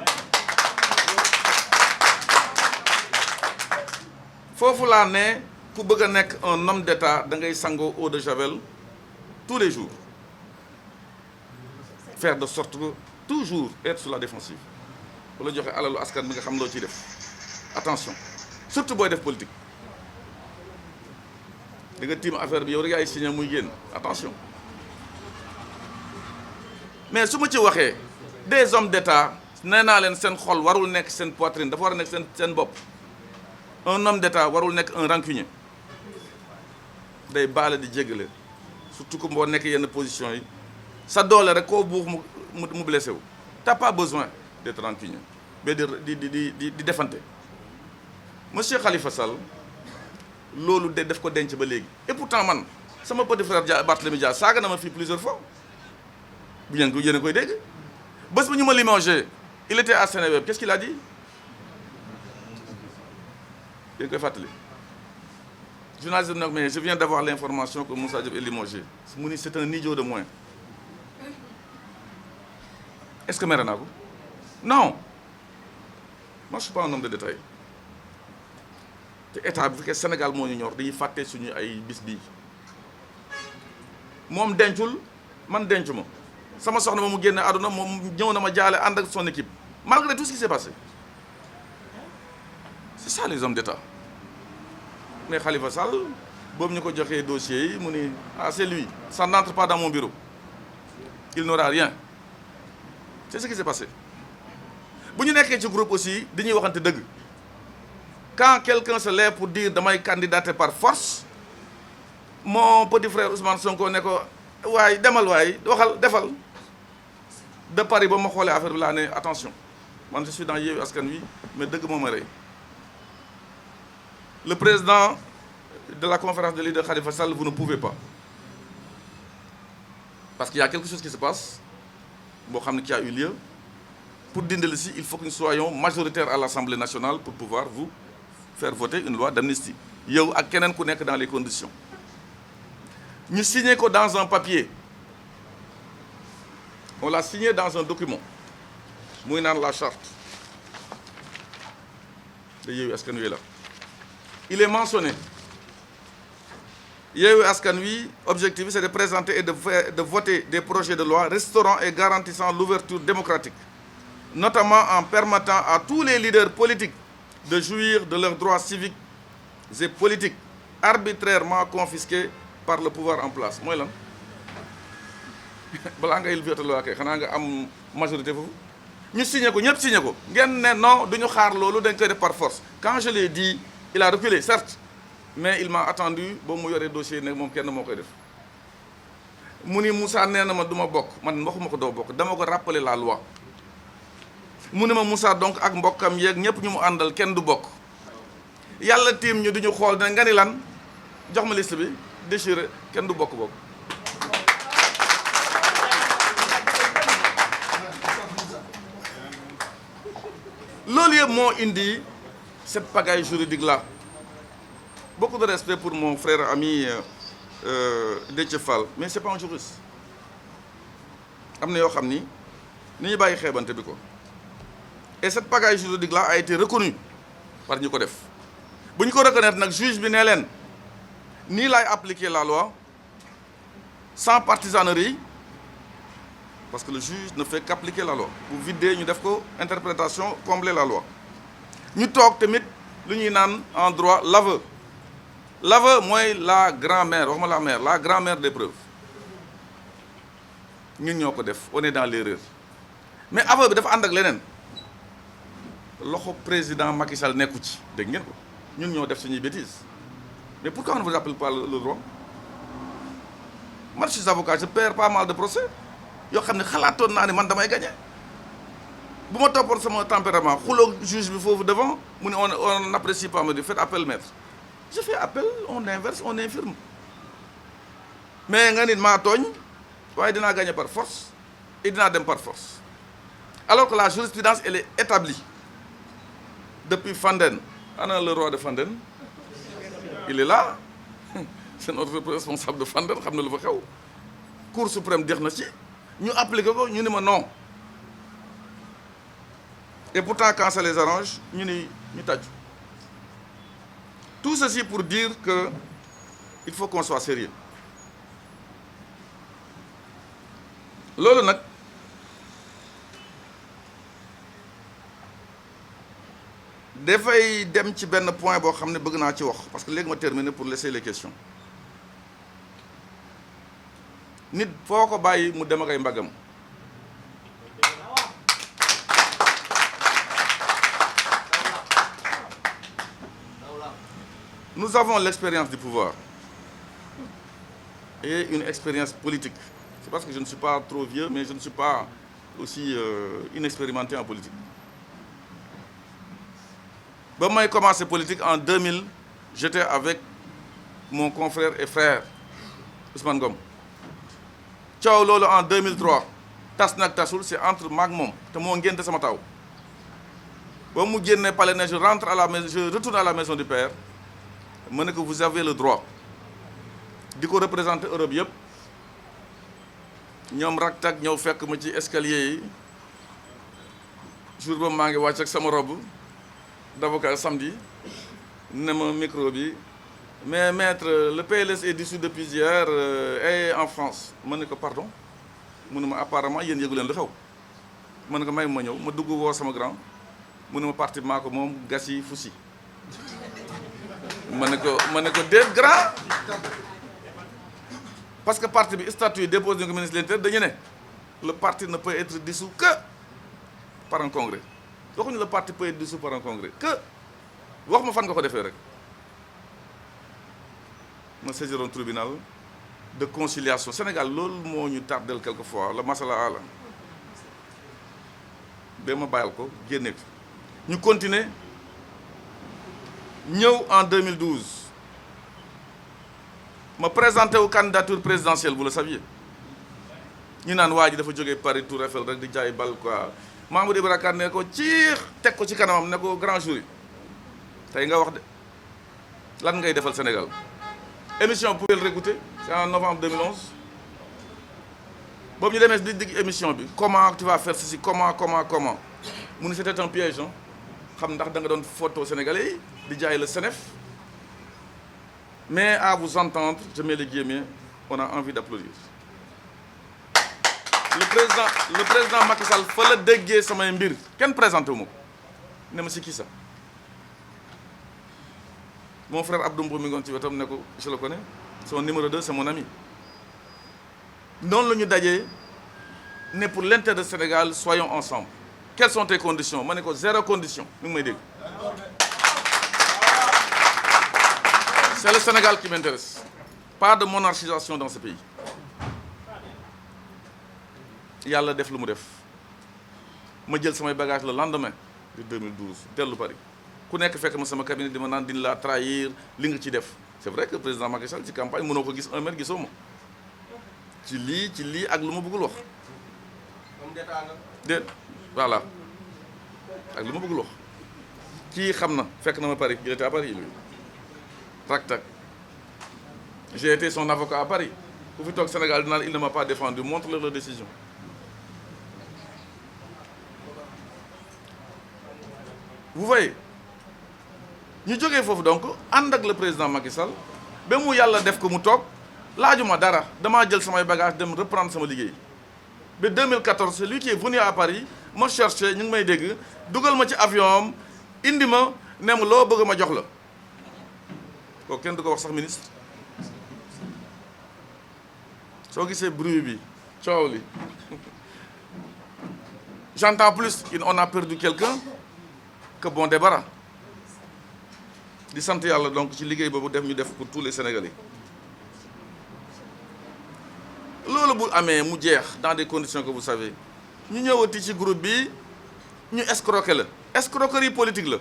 foofu laa ne ku bëgg a nekk un homme d'état da ngay sangoo eau de javel tous les jours faire de sorte que toujours être sur la défensive bu la joxe alalu askan bi nga xam loo ciy def attention surtout booy def politique di nga tiim affaire bi yow rek yaay signé muy génn attention mais su ma ci waxee des hommes d'état nee naa leen seen xol warul nekk seen poitrine dafa war a nekk seen bopp un homme d'état warul nekk un rancunier day baale di jéggale surtout que boo nekk yenn position yi sa doole rek koo buux mu blessé wu t'as pas besoin d'être rancunier mais di defante monsieur Khalifa Sall loolu de def ko denc ba léegi et pourtant man sama petit frère Barthélémy Dias saaga na ma fii plusieurs fois bu ngeen ko yéen a koy dégg bés bu ñu ma limogé il était à Seneweb qu'est-ce qu'il a dit yéen koy fàttali journaliste bi nag mais je viens d'avoir l'information que Moussa Diop est limogé mu ni c'est un idiot de moins est-ce que mere naa ko non moi je suis pas un homme de détail te état bu fekkee Sénégal moo ñu ñor dañuy fàtte suñu ay bis bii moom dencul man dencu ma sama soxna ma mu génne àdduna moom ñëw na ma jaale ànd ak son équipe malgré tout ce qui s'est passé c'est ça les hommes d'État mais Khalifa Sall boobu ñu ko joxee dossier yi mu ni ah c'est lui ça n'entre pas dans mon bureau il n'aura rien c'est ce qui s'est passé bu ñu nekkee ci groupe aussi dañuy waxante dëgg quand quelqu'un se lève pour dire damay candidater par force mon petit frère Ousmane Sonko ne ko waaye demal waaye waxal defal de Paris ba ma xoolee affaire bi laa ne attention man je suis dans Yewwi Askan Wi mais dëgg moo ma rey le président de la conférence de leaders Khalifa Sall vous ne pouvez pas parce qu'il y a quelque chose qui se passe boo xam ne qui a eu lieu pour dindali si il faut que nous soyons majoritaires à l'Assemblée nationale pour pouvoir vous faire voter une loi d'amnistie yow ak keneen ku nekk dans les conditions ñu signé ko dans un papier on l'a signé dans un document muy naan la charte de Yewwi Askan Wi la il est mentionné Yewwi Askan Wi objectif c'est de présenter et de voter des projets de loi restaurant et garantissant l'ouverture démocratique notamment en permettant à tous les leaders politiques de jouir de leurs droits civiques et politiques arbitrairement confisqués par le pouvoir en place mooy lan balaa ngay voter loi kay xanaa nga am majorité foofu ñu signé ko ñëpp signé ko ngeen ne non duñu xaar loolu dañ koy def par force quand je l'ai dit il a reculé certes mais il m'a attendu ba mu yoree dossier ne moom kenn moo koy def mu ni Moussa nee na ma du ma bokk man waxuma ko doo bokk dama ko rappeler la loi mu ne ma Moussa donc ak mbokkam yeeg ñëpp ñu mu àndal kenn du bokk yàlla tiim ñu duñu xool ne nga ni lan jox ma liste bi déchiré kenn du bokk bokk loolu yëpp moo indi cette pagaille juridique là beaucoup de respect pour mon frère ami Déthié Fall mais c'est pas un juriste am na yoo xam ni ñu bàyyi xeebante bi ko et cette pagaille juridique là a été reconnue par ñu ko def bu ñu ko reconnaître nag juge bi ne leen nii laay appliquer la loi sans partisanerie parce que le juge ne fait qu'appliquer la loi bu vider ñu def ko interprétation combler la loi ñu toog tamit lu ñuy naan en droit l'aveu l'aveu mooy la grand-mère waxuma la mère la grand-mère des preuves ñun ñoo ko def on est dans l'erreur mais aveu bi dafa ànd ak leneen loxo président Macky Sall nekku ci dégg ngeen ko ñun ñoo def suñuy bêtises mais pourquoi on ne vous appelle pas le droit man je suis avocat je perds pas mal de procès yoo xam ne xalaatoon naa ne man damay gagner bu ma toppoon sama tempérament xuloo juge bi foofu devant mu ne on n'apprécie pas me dire faites appel maître je fais appel on inverse on infirme mais nga nit maa tooñ waaye dinaa gagner par force et dinaa dem par force alors que la jurisprudence elle est établie depuis Fandène ana le roi de Fandène il est là c'est notre responsable de Fandène xam na lu fa xew cour suprême jeex na ci ñu appliqué ko ñu ni ma non et pourtant quand ça les arrange ñu ni ñu tàccu tout ceci pour dire que il faut qu'on soit sérieux loolu nag dafay dem ci benn point boo xam ne bëgg naa ci wax parce que léegi ma terminer pour laisser les questions nit foo ko bàyyi mu dem ak ay mbagam nous avons l'expérience du pouvoir et une expérience politique c'est parce que je ne suis pas trop vieux mais je ne suis pas aussi inexpérimenté en politique ba may commencé politique en 2000 j'étais avec mon confrère et frère Ousmane Ngom coow loolu en 2003 tas nag tasul c'est entre maag moom te moo ngénte sama taw ba mu génne palais ne je rentre à la maison je retourne à la maison du père ma ne que vous avez le droit di ko représenter Europe yëpp ñoom raktak ñëw fekk ma ci escalier yi jour ba maa ngi wàcc ak sama robe d'avocat samedi ne ma micro bi mais maître le PLS est dissous depuis hier et en France ma ne ko pardon mu ne ma apparemment yéen yëgu leen lu xew ma ne ko may ma ñëw ma dugg woo sama grand mu ne ma parti maa ko moom gas yi fusi ma ne ko déet grand parce que parti bi statut déposé nañu ko ministre de l'Intérieur dañu ne le parti ne peut être dissous que par un congrès waxuñu le parti peut être dissous par un congrès que wax ma fan nga ko defee rek ma saisir un tribunal de conciliation Sénégal loolu moo ñu tardel quelquefois la masala ala ba ma bàyyal ko génne ko ñu continuer ñëw en 2012 ma présenté wu candidature présidentielle vous le saviez ñu naan waa ji dafa jógee Paris Tour Eiffel rek di jaay bal quoi Mamadou Ibra Kane ne ko ciix teg ko ci kanamam ne ko grand jury tey nga wax de lan ngay defal Sénégal émission vous pouvez le réécouter c'est en novembre 2011 boobu ñu demee di digg émission bi comment tu vas faire ceci comment mu ne c'était un piège hein xam ndax da nga doon photo sénégalais yi di jaay le Senef mais à vous entendre je mets les guillemets on a envie d'applaudir le président Macky Sall fa la déggee samay mbir kenn présenté wu ma ko ne ma si kii sax mon frère Abdou Mbow mi ngoon ci wetam ne ko je le connais son numéro 2 c'est mon ami noonu la ñu dajee ne pour l'intérêt du Sénégal soyons ensemble. Quelles sont tes conditions? ma ne ko 0 condition mi ngi may dégg. C'est le Sénégal qui m'intéresse, pas de monarchisation dans ce pays. yàlla def lu mu def ma jël samay bagages le lendemain de 2012 dellu Paris ku nekk fekk ma sama cabinet di ma naan dina la trahir li nga ci def. C'est vrai que le président Macky Sall ci campagne mënoo ko gis 1 mètre gisoo ma ci lii ak lu ma bëggul wax. déet voilà ak lu ma bëggul wax kii xam na fekk na ma Paris il était à Paris lui tak j'ai été son avocat à Paris ku fi toog Sénégal dinaa il ne m'a pas défendu montre-leur leur décision. Vous voyez ñu jógee foofu donc ànd ak le président Macky Sall ba mu yàlla def ko mu toog laajuma dara damaa jël samay bagages dem reprendre sama liggéey ba 2014 c'est lui qui est venu à Paris ma cherché ñu ngi may dégg dugal ma ci avion am indi ma ne ma loo bëgg ma jox la kooku kenn du ko wax sax ministre. soo gisee bruit bi coow li j'entends plus on a perdu quelqu'un que bon débarras di sant yàlla donc ci liggéey boobu def ñu def pour tous les Sénégalais loolu bu amee mu jeex dans des conditions que vous savez ñu ñëwati ci groupe bi ñu escroquer la escroquerie politique la.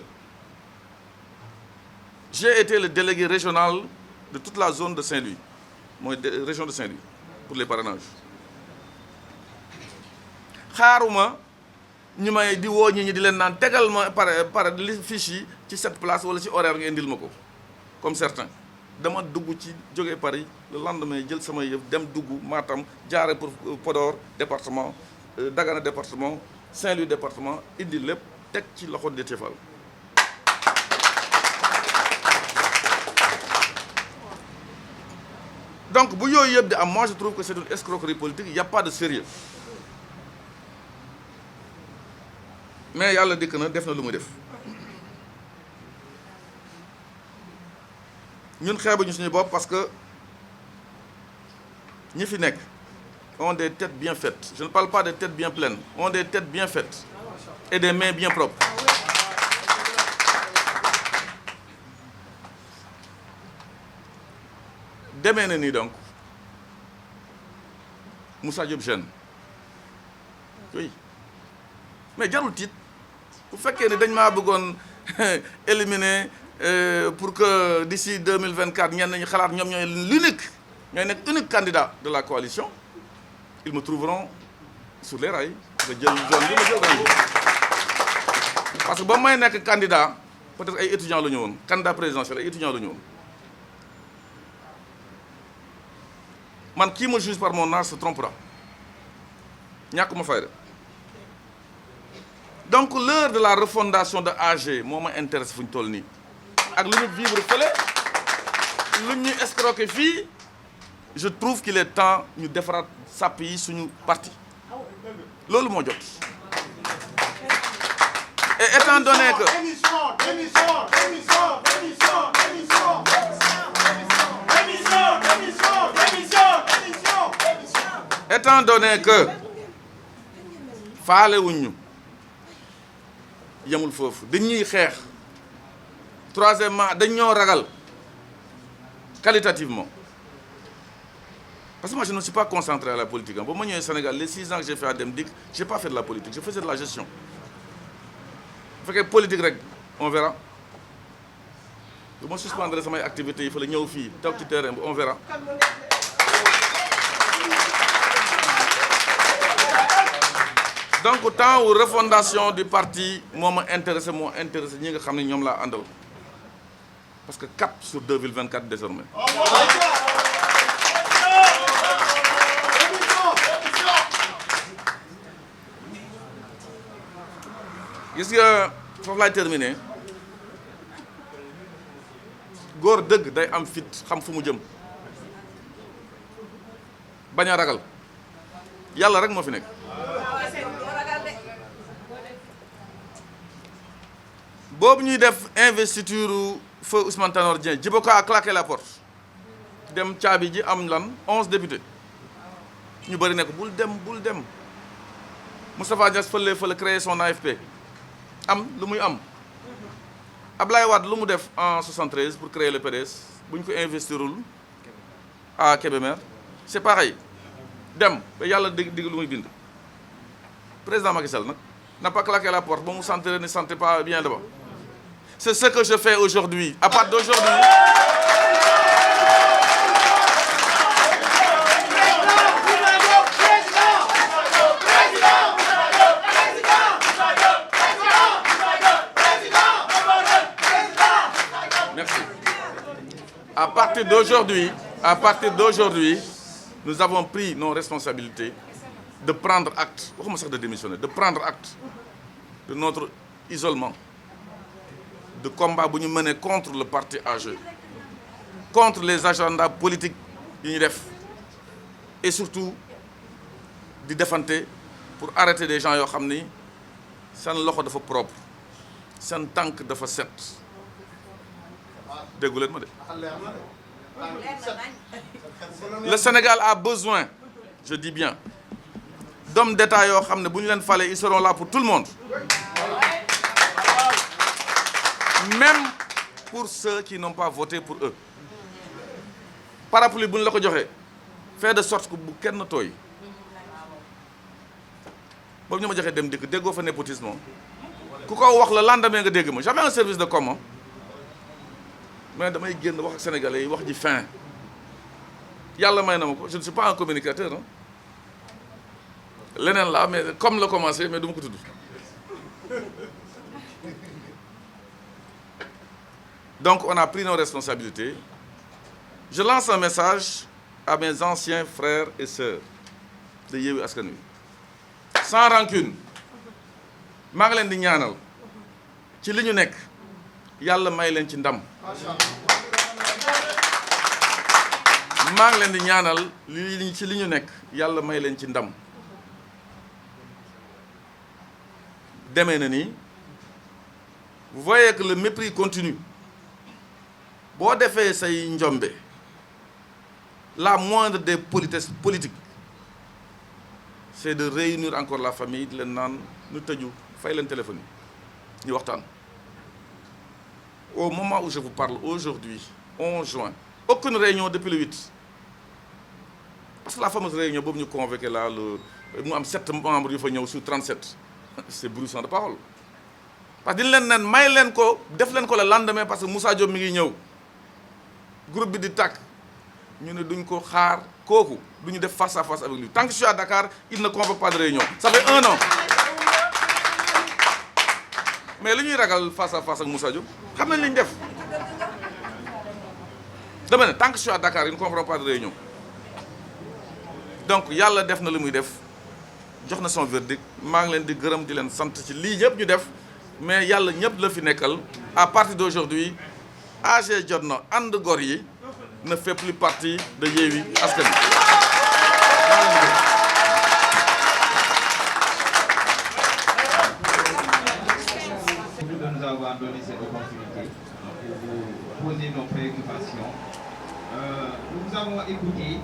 J'ai été le délégué régional de toute la zone de Saint-Louis mooy région de Saint-Louis pour les parrainages xaaruma ñu may di woo ñi di leen naan tegal ma pare li fiche yi ci cette place wala ci horaire nga indil ma ko comme certains dama dugg ci jógee Paris le lendemain jël sama yëf dem dugg Matam jaare pour Podor département Dagana département Saint-Louis département indi lépp teg ci loxo Déthié Fall. Donc bu yooyu yëpp di am moi je trouve que c'est une escroquerie politique il y a pas de sérieux mais yàlla dikk na def na lu muy def ñun xeebuñu suñu bopp parce que ñi fi nekk ont des têtes bien faites je ne parle pas des têtes bien pleines ont des têtes bien faites et des mains bien propres. demee na nii donc Moussa Diop jeune oui mais jarul tiit bu fekkee ne dañ maa bëggoon éliminer pour que d'ici 2024 ñenn ñi xalaat ñoom ñooy nekk unique candidat de la coalition ils me trouveront sur les rails nga jël zone bi ma jël rail parce que ba may nekk candidat peut-être ay étudiants la ñu woon candidat présidentiel ay étudiants la ñu woon. Man qui me juge par mon âge se trompera ñàkk ma fayda donc l'heure de la refondation de AG moo ma intéresse fu ñu toll nii ak lu ñu vivre fële lu ñu escroquer fii je trouve qu'il est temps ñu defaraat sàpp yi suñu parti loolu moo jot et étant donné que étant donné que faale wuñ ñu yemul foofu dañuy xeex troisièmement dañ ñoo ragal qualitativement parce que moi je ne suis pas concentré à la politique ba ma ñëwee Sénégal les 6 ans que j'ai fait à Dem Dikk j'ai pas fait de la politique je faisais de la gestion bu fekkee politique rek on verra bu ma suspendre samay activités yi fa la ñëw fii taw ci terrain bi on verra. Donc temps où refondation du parti moo ma intéressé ñi nga xam ne ñoom laa àndal parce que cap sur 2024 désormais. gis nga foofu laay terminer góor dëgg day am fit xam fu mu jëm bañ a ragal yàlla rek moo fi nekk. boobu ñuy def investiture feu Ousmane Tanor Dieng Djibo Ka a claqué la porte dem caabi ji am lan 11 députés ñu bëri ne ko bul dem Moustapha Niasse fële créer son AFP am lu muy am Ablaye Wade lu mu def en 73 pour créer le PDS bu ñu ko investirul à Kébémer c'est pareil dem ba yàlla dig lu muy bind président Macky Sall nag n'a pas claqué la porte ba mu sentir ne sentait pas bien là-bas. C'est ce que je fais aujourd'hui. À partir d'aujourd'hui, merci. À partir d'aujourd'hui, nous avons pris nos responsabilités de prendre acte, de démissionner, de prendre acte de notre isolement, de combat bu ñu mener contre le parti AG, contre les agendas politiques yi ñu def, et surtout di defante pour arrêter des gens yoo xam ni seen loxo dafa propre seen tànk dafa set déggu leen ma de. Le Sénégal a besoin, je dis bien, d'hommes d'État yoo xam ne bu ñu leen falee ils seront là pour tout le monde. Même pour ceux qui n'ont pas voté pour eux. Parapluie bu ñu la ko joxee fait de sorte que bu kenn tooy boobu ñu ma joxee dem dikk déggoo fa népotisme ku ko wax la lendemain nga dégg ma j'avais un service de com mais damay génn wax ak sénégalais yi wax ji fin yàlla may na ma ko je ne suis pas un communicateur leneen la mais comme la commencé mais du ma ko tudd. Donc on a pris nos responsabilités. Je lance un message à mes anciens frères et sœurs de Yewwi Askan Wi sans rancune maa ngi leen di ñaanal ci li ñu nekk yàlla may leen ci ndam. maa ngi leen di ñaanal ci li ñu nekk yàlla may leen ci ndam. demee na ni vous voyez que le mépris continue. boo defee say njombe la moindre des politesses politiques c'est de réunir encore la famille di leen naan ñu tëju fay leen téléphone yi ñu waxtaan. Au moment où je vous parle aujourd'hui 11 juin aucune réunion depuis le 8 parce que la fameuse réunion boobu ñu convoqué là mu am 7 membres yu fa ñëw sur 37 c'est brouillon de parole parce que diñ leen nen may leen ko def leen ko le lendemain parce que Moussa Diop mi ngi ñëw. Groupe bi di tàkk ñu ne duñ ko xaar kooku duñu def face à face avec lui tant que je suis à Dakar il ne convoque pas de réunion ça fait 1 an mais li ñuy ragal face à face ak Moussa Diop xam nañ li ñu def dama ne tant que je suis à Dakar il ne convoque pas de réunion donc yàlla def na li muy def jox na son verdict maa ngi leen di gërëm di leen sant ci lii yëpp ñu def mais yàlla ñëpp la fi nekkal à partir d'aujourd'hui AG jot na ànd gor yi ne fait plus partie de Yewwi Askan Wi. De nous avoir donné cette opportunité pour vous poser nos préoccupations. Nous vous avons écouté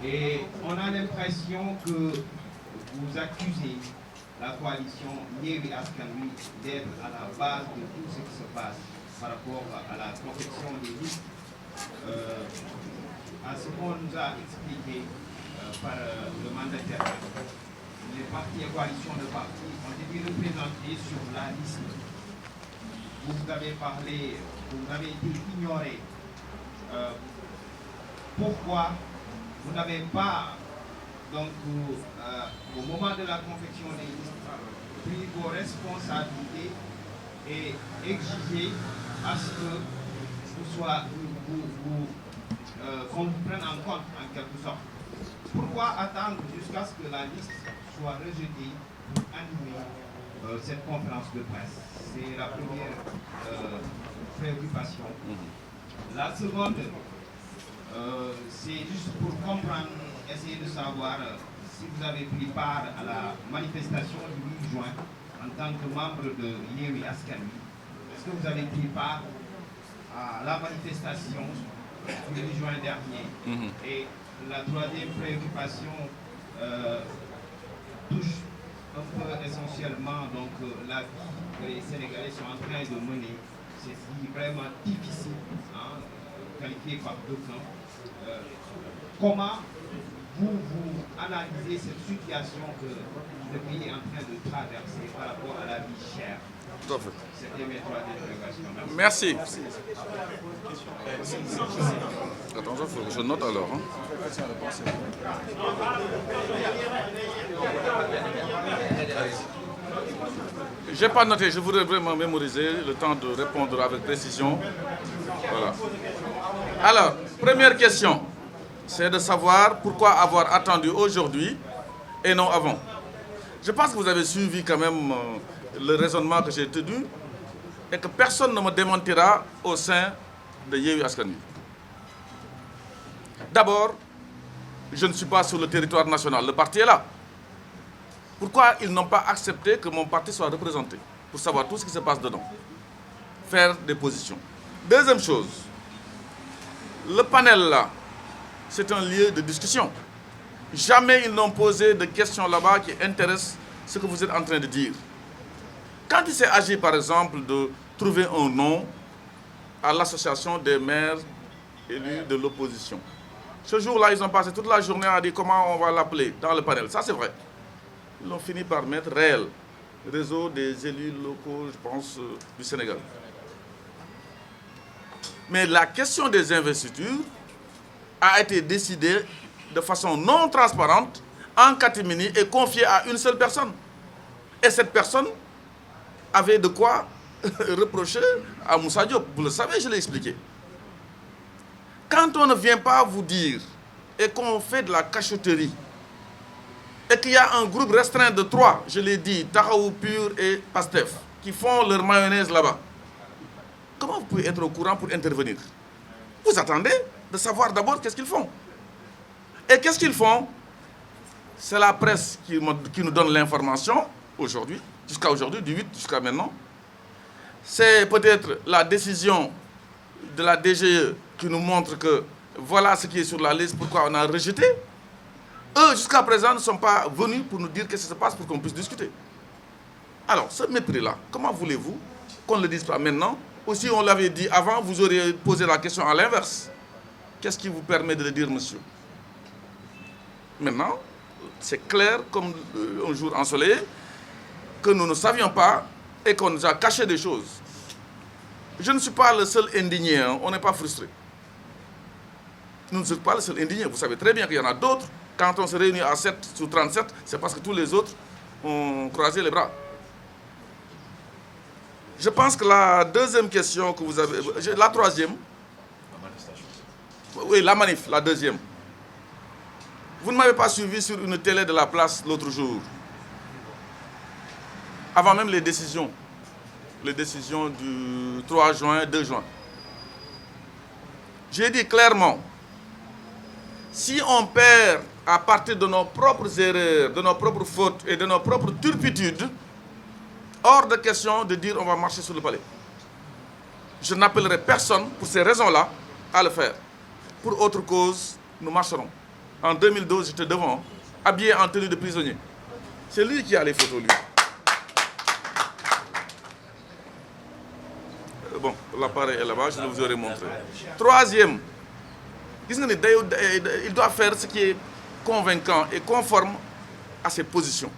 et on a l'impression que vous accusez la coalition Yewwi Askan Wi d'être à la base de tout ce qui se passe par rapport à la confection des listes, à ce qu'on nous a expliqué par le mandataire. Les partis et coalitions de partis ont été représentés sur la liste. Vous avez parlé, vous avez été ignoré. Pourquoi vous n'avez pas, donc, au moment de la confection des listes, pris vos responsabilités et exigé à ce que qu'on vous prenne en compte en quelque sorte. Pourquoi attendre jusqu'à ce que la liste soit rejetée pour animer cette conférence de presse? C'est la première préoccupation. La seconde, c'est juste pour comprendre, essayer de savoir si vous avez pris part à la manifestation du 8 juin en tant que membre de Yewwi Askan Wi. Est-ce que vous avez pris part à la manifestation du 8 juin dernier. Et la troisième préoccupation touche un peu essentiellement donc, la vie que les Sénégalais sont en train de mener. C'est vraiment difficile, hein, qualifié par d'aucuns. Comment vous analysez cette situation que le pays est en train de traverser par rapport à la vie chère? Tout à fait. C'était mes trois interrogations. Merci. Attends, il faut que je note alors. Hein. Je n'ai pas noté, je voudrais vraiment mémoriser le temps de répondre avec précision. Voilà. Alors, première question, c'est de savoir pourquoi avoir attendu aujourd'hui et non avant. Je pense que vous avez suivi quand même le raisonnement que j'ai tenu et que personne ne me démentira au sein de Yewwi Askan Wi. D'abord, je ne suis pas sur le territoire national, le parti est là. Pourquoi ils n'ont pas accepté que mon parti soit représenté? Pour savoir tout ce qui se passe dedans. Faire des positions. Deuxième chose, le panel là, c'est un lieu de discussion. Jamais ils n'ont posé de questions là-bas qui intéressent ce que vous êtes en train de dire. Quand il s'est agi, par exemple, de trouver un nom à l'association des maires élus de l'opposition, ce jour-là, ils ont passé toute la journée à dire comment on va l'appeler dans le panel. Ça, c'est vrai. Ils ont fini par mettre réel, réseau des élus locaux, je pense, du Sénégal. Mais la question des investitures a été décidée de façon non transparente, en catimini et confiée à une seule personne. Et cette personne avait de quoi reprocher à Moussa Diop. Vous le savez, je l'ai expliqué. Quand on ne vient pas vous dire et qu'on fait de la cachotterie, et qu'il y a un groupe restreint de 3, je l'ai dit, Tahaou Pur et Pastef, qui font leur mayonnaise là-bas, comment vous pouvez être au courant pour intervenir? Vous attendez de savoir d'abord qu'est-ce qu'ils font. Et qu'est-ce qu'ils font? C'est la presse qui nous donne l'information aujourd'hui, jusqu'à aujourd'hui, du 8 jusqu'à maintenant. C'est peut-être la décision de la DGE qui nous montre que voilà ce qui est sur la liste, pourquoi on a rejeté. Eux, jusqu'à présent, ne sont pas venus pour nous dire qu'est-ce qui se passe pour qu'on puisse discuter. Alors, ce mépris-là, comment voulez-vous qu'on ne le dise pas maintenant? Aussi, on l'avait dit avant, vous auriez posé la question à l'inverse. Qu'est-ce qui vous permet de le dire, monsieur? Maintenant, c'est clair comme un jour ensoleillé que nous ne savions pas et qu'on nous a caché des choses. Je ne suis pas le seul indigné, hein. On n'est pas frustré. Nous ne sommes pas le seul indigné. Vous savez très bien qu'il y en a d'autres. Quand on se réunit à 7 sur 37, c'est parce que tous les autres ont croisé les bras. Je pense que la deuxième question que vous avez... La troisième... La manifestation. Oui, la manif, la deuxième. Vous ne m'avez pas suivi sur une télé de la place l'autre jour. Avant même les décisions. Les décisions du 3 juin, 2 juin. J'ai dit clairement, si on perd à partir de nos propres erreurs, de nos propres fautes et de nos propres turpitudes, hors de question de dire on va marcher sur le palais. Je n'appellerai personne pour ces raisons-là à le faire. Pour autre cause, nous marcherons. En 2012, j'étais devant, habillé en tenue de prisonnier. C'est lui qui a les photos, lui. Bon, l'appareil est là-bas, je vous aurais montré. Troisième, il doit faire ce qui est convaincant et conforme à ses positions.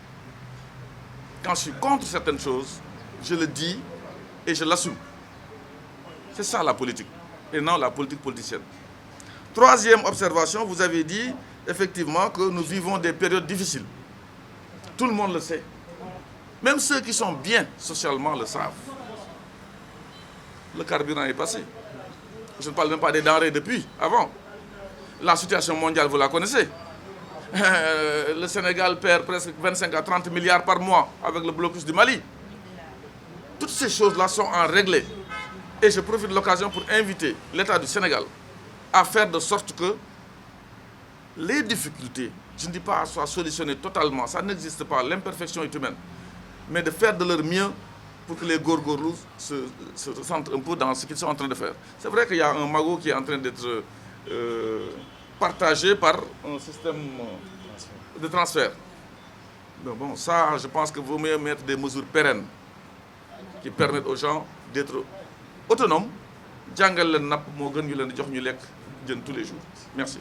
Quand je suis contre certaines choses, je le dis et je l'assume. C'est ça la politique, et non la politique politicienne. Troisième observation, vous avez dit effectivement que nous vivons des périodes difficiles. Tout le monde le sait. Même ceux qui sont bien socialement le savent. Le carburant est passé. Je ne parle même pas des denrées depuis, avant. La situation mondiale, vous la connaissez. Le Sénégal perd presque 25 à 30 milliards par mois avec le blocus du Mali. Toutes ces choses-là sont en réglé. Et je profite de l'occasion pour inviter l'État du Sénégal à faire de sorte que les difficultés, je ne dis pas soient solutionnées totalement, ça n'existe pas, l'imperfection est humaine, mais de faire de leur mieux pour que les gorgorlous se centrent un peu dans ce qu'ils sont en train de faire. C'est vrai qu'il y a un magot qui est en train d'être partagé par un système de transfert. Mais bon, ça, je pense qu'il vaut mieux mettre des mesures pérennes qui permettent aux gens d'être autonomes. Djangal len nap mo gën ñu leen di jox ñu lekk jën tous les jours. Merci.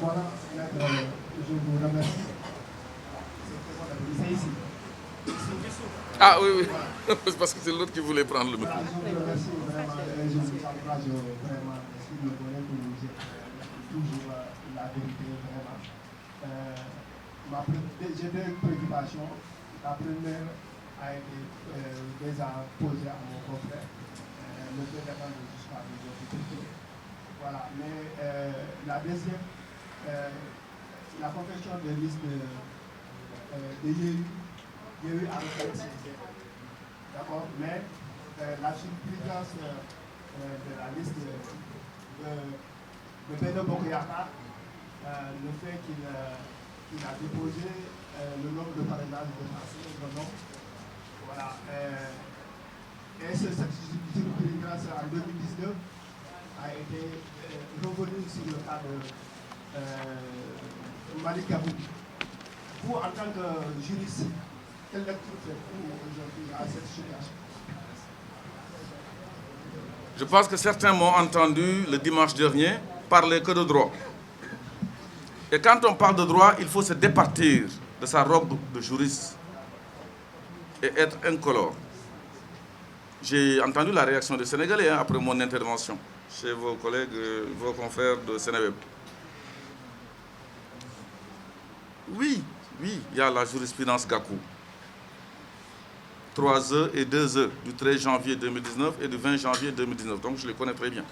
Voilà, je vous remercie. C'est ici. Ah oui, oui. C'est parce que c'est l'autre qui voulait prendre le micro. Voilà, je vous remercie vraiment. Je vous encourage vraiment sur le volet que vous êtes toujours la vérité, vraiment. J'ai deux préoccupations. La première a été déjà posée à mon confrère, le fait d'attendre jusqu'à aujourd'hui. Voilà, mais la deuxième, la confection de liste de Yéhu a été d'accord, mais la substance de la liste de Benno Bokoyaka, le fait qu'il a déposé le nombre de parrainages de Français, voilà. Et cette jurisprudence en 2019 a été revenu sur le cas de Malik Abou. Vous, en tant que juriste, quelle lecture faites-vous aujourd'hui à cette situation? Je pense que certains m'ont entendu le dimanche dernier parler que de droit. Et quand on parle de droit, il faut se départir de sa robe de juriste et être incolore. J'ai entendu la réaction des Sénégalais après mon intervention chez vos collègues, vos confrères de Sénéweb. Oui, il y a la jurisprudence Gakou. 3 heures et 2 heures du 13 janvier 2019 et du 20 janvier 2019. Donc je les connais très bien.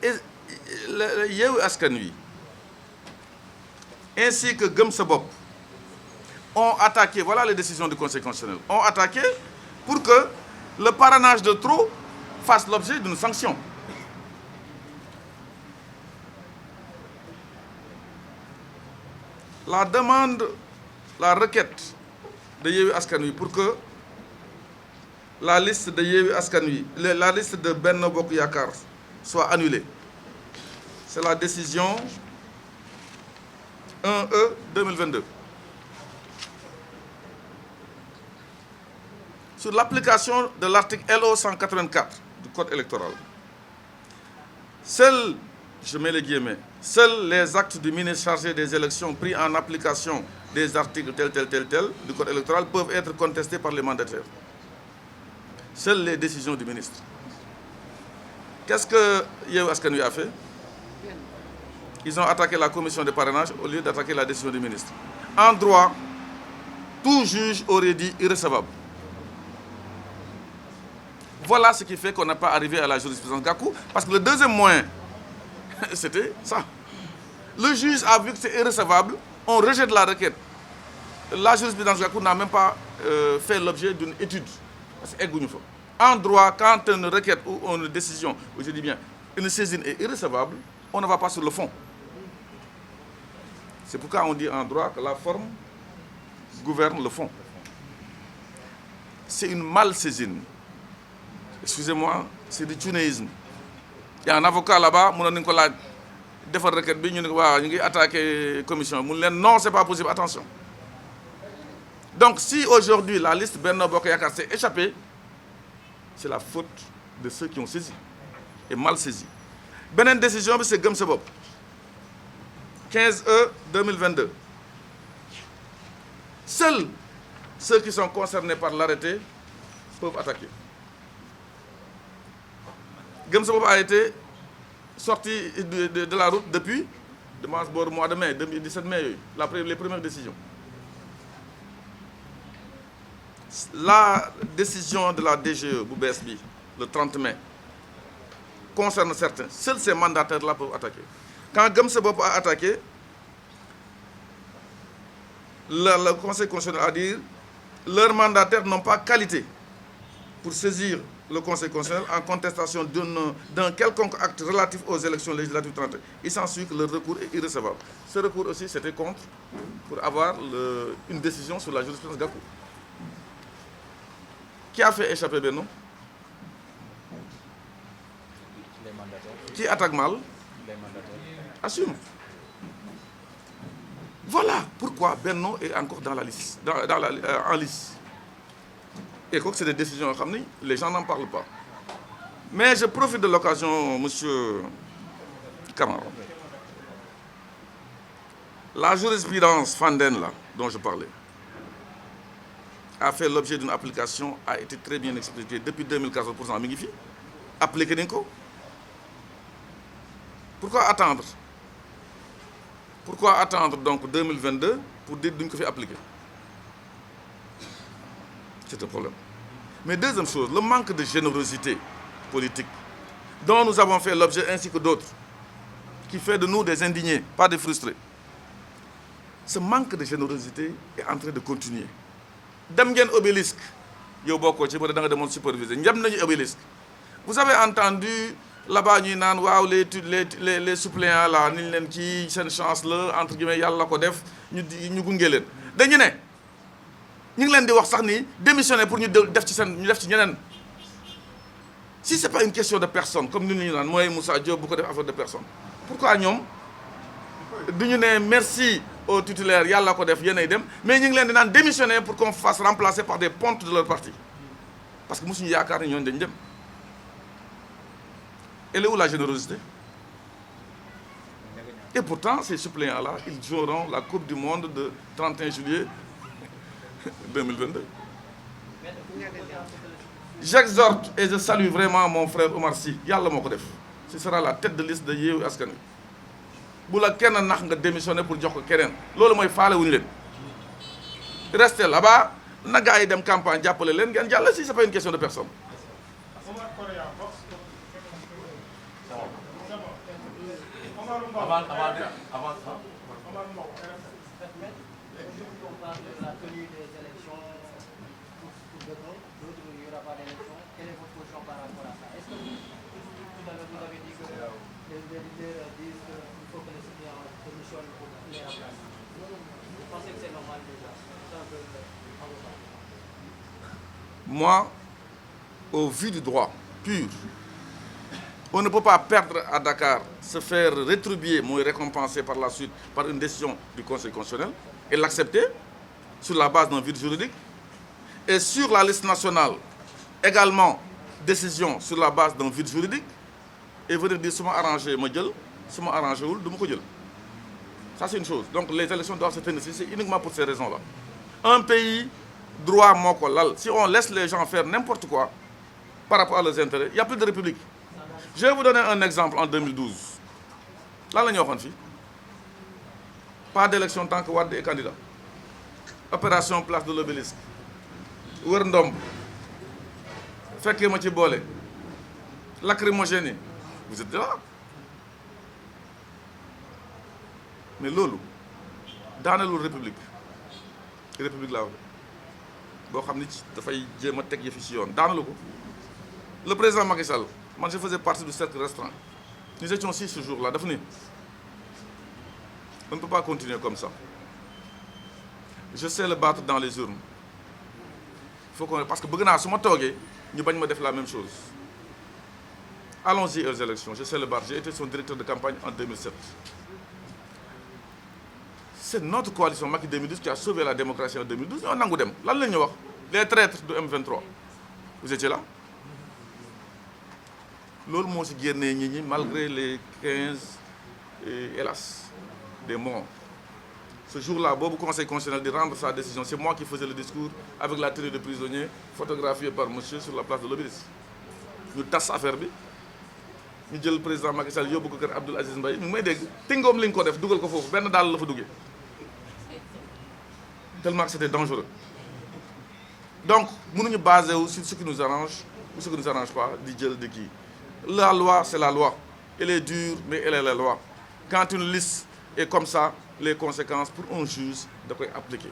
Et Yewwi Askan Wi ainsi que Gëm Sa Bopp ont attaqué, voilà les décisions du Conseil constitutionnel, ont attaqué pour que le parrainage de trop fasse l'objet d'une sanction. La demande, la requête de Yewwi Askan Wi pour que la liste de Yewwi Askan Wi, la liste de Benno Bokk Yakaar soit annulée. C'est la décision 1E 2022. Sur l'application de l'article LO 184 du Code électoral. Seuls, je mets les guillemets, seuls les actes du ministre chargé des élections pris en application des articles tel du Code électoral peuvent être contestés par les mandataires. Seules les décisions du ministre. Qu'est-ce que Yewwi Askan Wi a fait? Ils ont attaqué la commission de parrainage au lieu d'attaquer la décision du ministre. En droit, tout juge aurait dit irrecevable. Voilà ce qui fait qu'on n'a pas arrivé à la jurisprudence Gakou, parce que le deuxième moyen, c'était ça. Le juge a vu que c'est irrecevable, on rejette la requête. La jurisprudence Gakou n'a même pas fait l'objet d'une étude. En droit, quand une requête ou une décision, ou je dis bien, une saisine est irrecevable, on ne va pas sur le fond. C'est pourquoi on dit en droit que la forme gouverne le fond. C'est une mal-saisine. Excusez-moi, c'est du tunéisme. Il y a un avocat là-bas, il a fait requête, il a attaqué la commission. Non, ce n'est pas possible, attention. Donc si aujourd'hui la liste Benno Bokk Yakaar s'est échappée, c'est la faute de ceux qui ont saisi et mal saisi. Benen décision, c'est Gëm Sa Bopp. 15E 2022. Seuls ceux qui sont concernés par l'arrêté peuvent attaquer. Gëm Sa Bopp a été sorti de la route depuis le mois de mai, 17 mai, les premières décisions. La décision de la DGE, Boubesbi, le 30 mai, concerne certains. Seuls ces mandataires-là peuvent attaquer. Quand Gëm Sa Bopp a attaqué, le Conseil constitutionnel a dit leurs mandataires n'ont pas qualité pour saisir le Conseil constitutionnel en contestation d'un quelconque acte relatif aux élections législatives 31. Il s'ensuit que le recours est irrecevable. Ce recours aussi, c'était contre pour avoir une décision sur la jurisprudence Gakou. Qui a fait échapper Benno? Les mandataires. Qui attaque mal? Les mandataires. Assume. Voilà pourquoi Benno est encore dans la liste, en lice. Et que c'est des décisions, les gens n'en parlent pas. Mais je profite de l'occasion, monsieur Camara. La jurisprudence Fanden, là, dont je parlais, a fait l'objet d'une application, a été très bien expliquée depuis 2014 à Mingifi. Appliqué Ninko. Pourquoi attendre? Pourquoi attendre donc 2022 pour dire d'une que fait appliquer? C'est un problème. Mais deuxième chose, le manque de générosité politique dont nous avons fait l'objet ainsi que d'autres, qui fait de nous des indignés, pas des frustrés. Ce manque de générosité est en train de continuer. Demgen obélisque, vous avez entendu là-bas les suppléants là, c'est une chance là, entre guillemets, yalla ko def, ñu gungé len. Dañu né ñu ngi leen di wax sax ni démissionner pour ñu def ci ñeneen. Si c'est pas une question de personne comme nous ñu naan moy Moussa Diop bu ko def affaire de personne. Pourquoi ñom duñu né merci aux titulaires yalla ko def yéenay dem mais ñu ngi leen di naan démissionner pour qu'on fasse remplacer par des pontes de leur parti. Parce que musuñu yaakaar ni ñooñu dañ dem. Elle est où la générosité? Et pourtant, ces suppléants-là, ils joueront la Coupe du Monde de 31 juillet 2022. J'exhorte et je salue vraiment mon frère Omar Sy. Yalla moko def. Ce sera la tête de liste de Yewwi Askan Wi. Bu la kenn nax nga démissionner pour jox ko keneen. Lolu moy faalé wuñu len. Restez là-bas, na gaay dem campagne jappalé len ngeen jall si c'est pas une question de personne. Avant ça. La tenue des élections pour d'autres, il n'y aura pas d'élection. Quelle est votre position par rapport à ça? Est-ce que tout à l'heure vous avez dit que les leaders disent qu'il faut que les suppléants démissionnent pour les remplacer? Vous pensez que c'est normal déjà? Moi, au vu du droit pur, on ne peut pas perdre à Dakar, se faire rétribuer, récompenser par la suite par une décision du Conseil constitutionnel et l'accepter sur la base d'un vide juridique. Et sur la liste nationale, également décision sur la base d'un vide juridique et venir dire si je arrangé, je vais si je arrangé, je vais le. Ça c'est une chose. Donc les élections doivent se tenir ici, c'est uniquement pour ces raisons-là. Un pays, droit, mokolal, si on laisse les gens faire n'importe quoi par rapport à leurs intérêts, il n'y a plus de république. Je vais vous donner un exemple en 2012. Là, nous avons fait. Pas d'élection tant que Wade est candidat. Opération Place de l'Obélisque. Werndomb. Fekke ma ci bolé. Lacrymogène. Vous êtes là. Mais lolu dans la république. République là. Bo xamni da fay jema tek yefi ci yoon. Dans le président Macky Sall, moi je faisais partie du cercle restreint. Nous étions 6 ce jour-là. On ne peut pas continuer comme ça. Je sais le battre dans les urnes. Il faut qu'on... Parce que si je nous faire la même chose. Allons-y aux élections. Je sais le battre. J'ai été son directeur de campagne en 2007. C'est notre coalition Macky 2012 qui a sauvé la démocratie en 2012. Les traîtres de M23. Vous étiez là? Malgré les 15, hélas, des morts. Ce jour-là, Bob Conseil constitutionnel de rendre sa décision. C'est moi qui faisais le discours avec la tenue de prisonnier, photographié par monsieur sur la place de l'Obélisque. Nous tassons l'affaire. Nous avons le président Macky Sall, Abdoul Aziz Mbaye. Nous avons Tingom Linko def, dougal ko fofu, ben dal la fa duggé. Tellement que c'était dangereux. Donc, nous nous basons sur ce qui nous arrange ou ce qui ne nous arrange pas, de qui. La loi, c'est la loi. Elle est dure, mais elle est la loi. Quand une liste est comme ça, les conséquences pour un juge doivent être appliquées.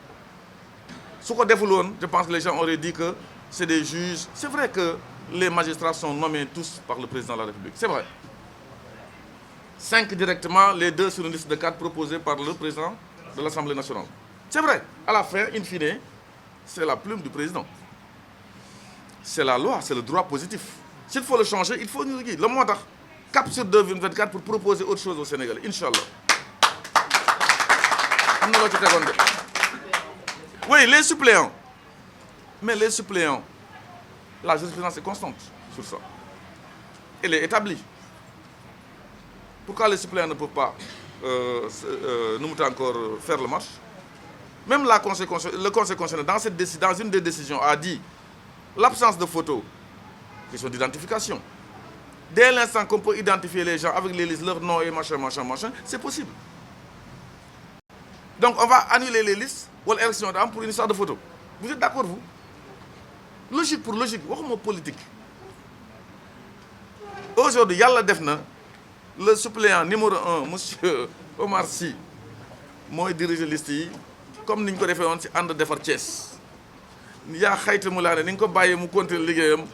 Ce qu'on développe, je pense que les gens auraient dit que c'est des juges. C'est vrai que les magistrats sont nommés tous par le président de la République. C'est vrai. 5 directement, les 2 sur une liste de 4 proposés par le président de l'Assemblée nationale. C'est vrai. À la fin, in fine, c'est la plume du président. C'est la loi, c'est le droit positif. S'il faut le changer, il faut nous le dire. Le mois cap sur 2024 pour proposer autre chose au Sénégal. Inch'Allah. Oui, les suppléants. Mais les suppléants, la jurisprudence est constante sur ça. Elle est établie. Pourquoi les suppléants ne peuvent pas faire le match? Même le Conseil constitutionnel, dans une des décisions, a dit l'absence de photos, question d'identification. Dès l'instant qu'on peut identifier les gens avec les listes, leur nom et machin, c'est possible. Donc on va annuler les listes ou l'élection pour une histoire de photos. Vous êtes d'accord, vous? Logique pour logique, waxuma politique. Aujourd'hui, Yalla Defna, le suppléant numéro 1, M. Omar Sy, moi dirige la liste, comme nous l'avons fait en Defar Thiès. Il y a Khayte Moulane, nous avons baillé mu continuer liggéeyam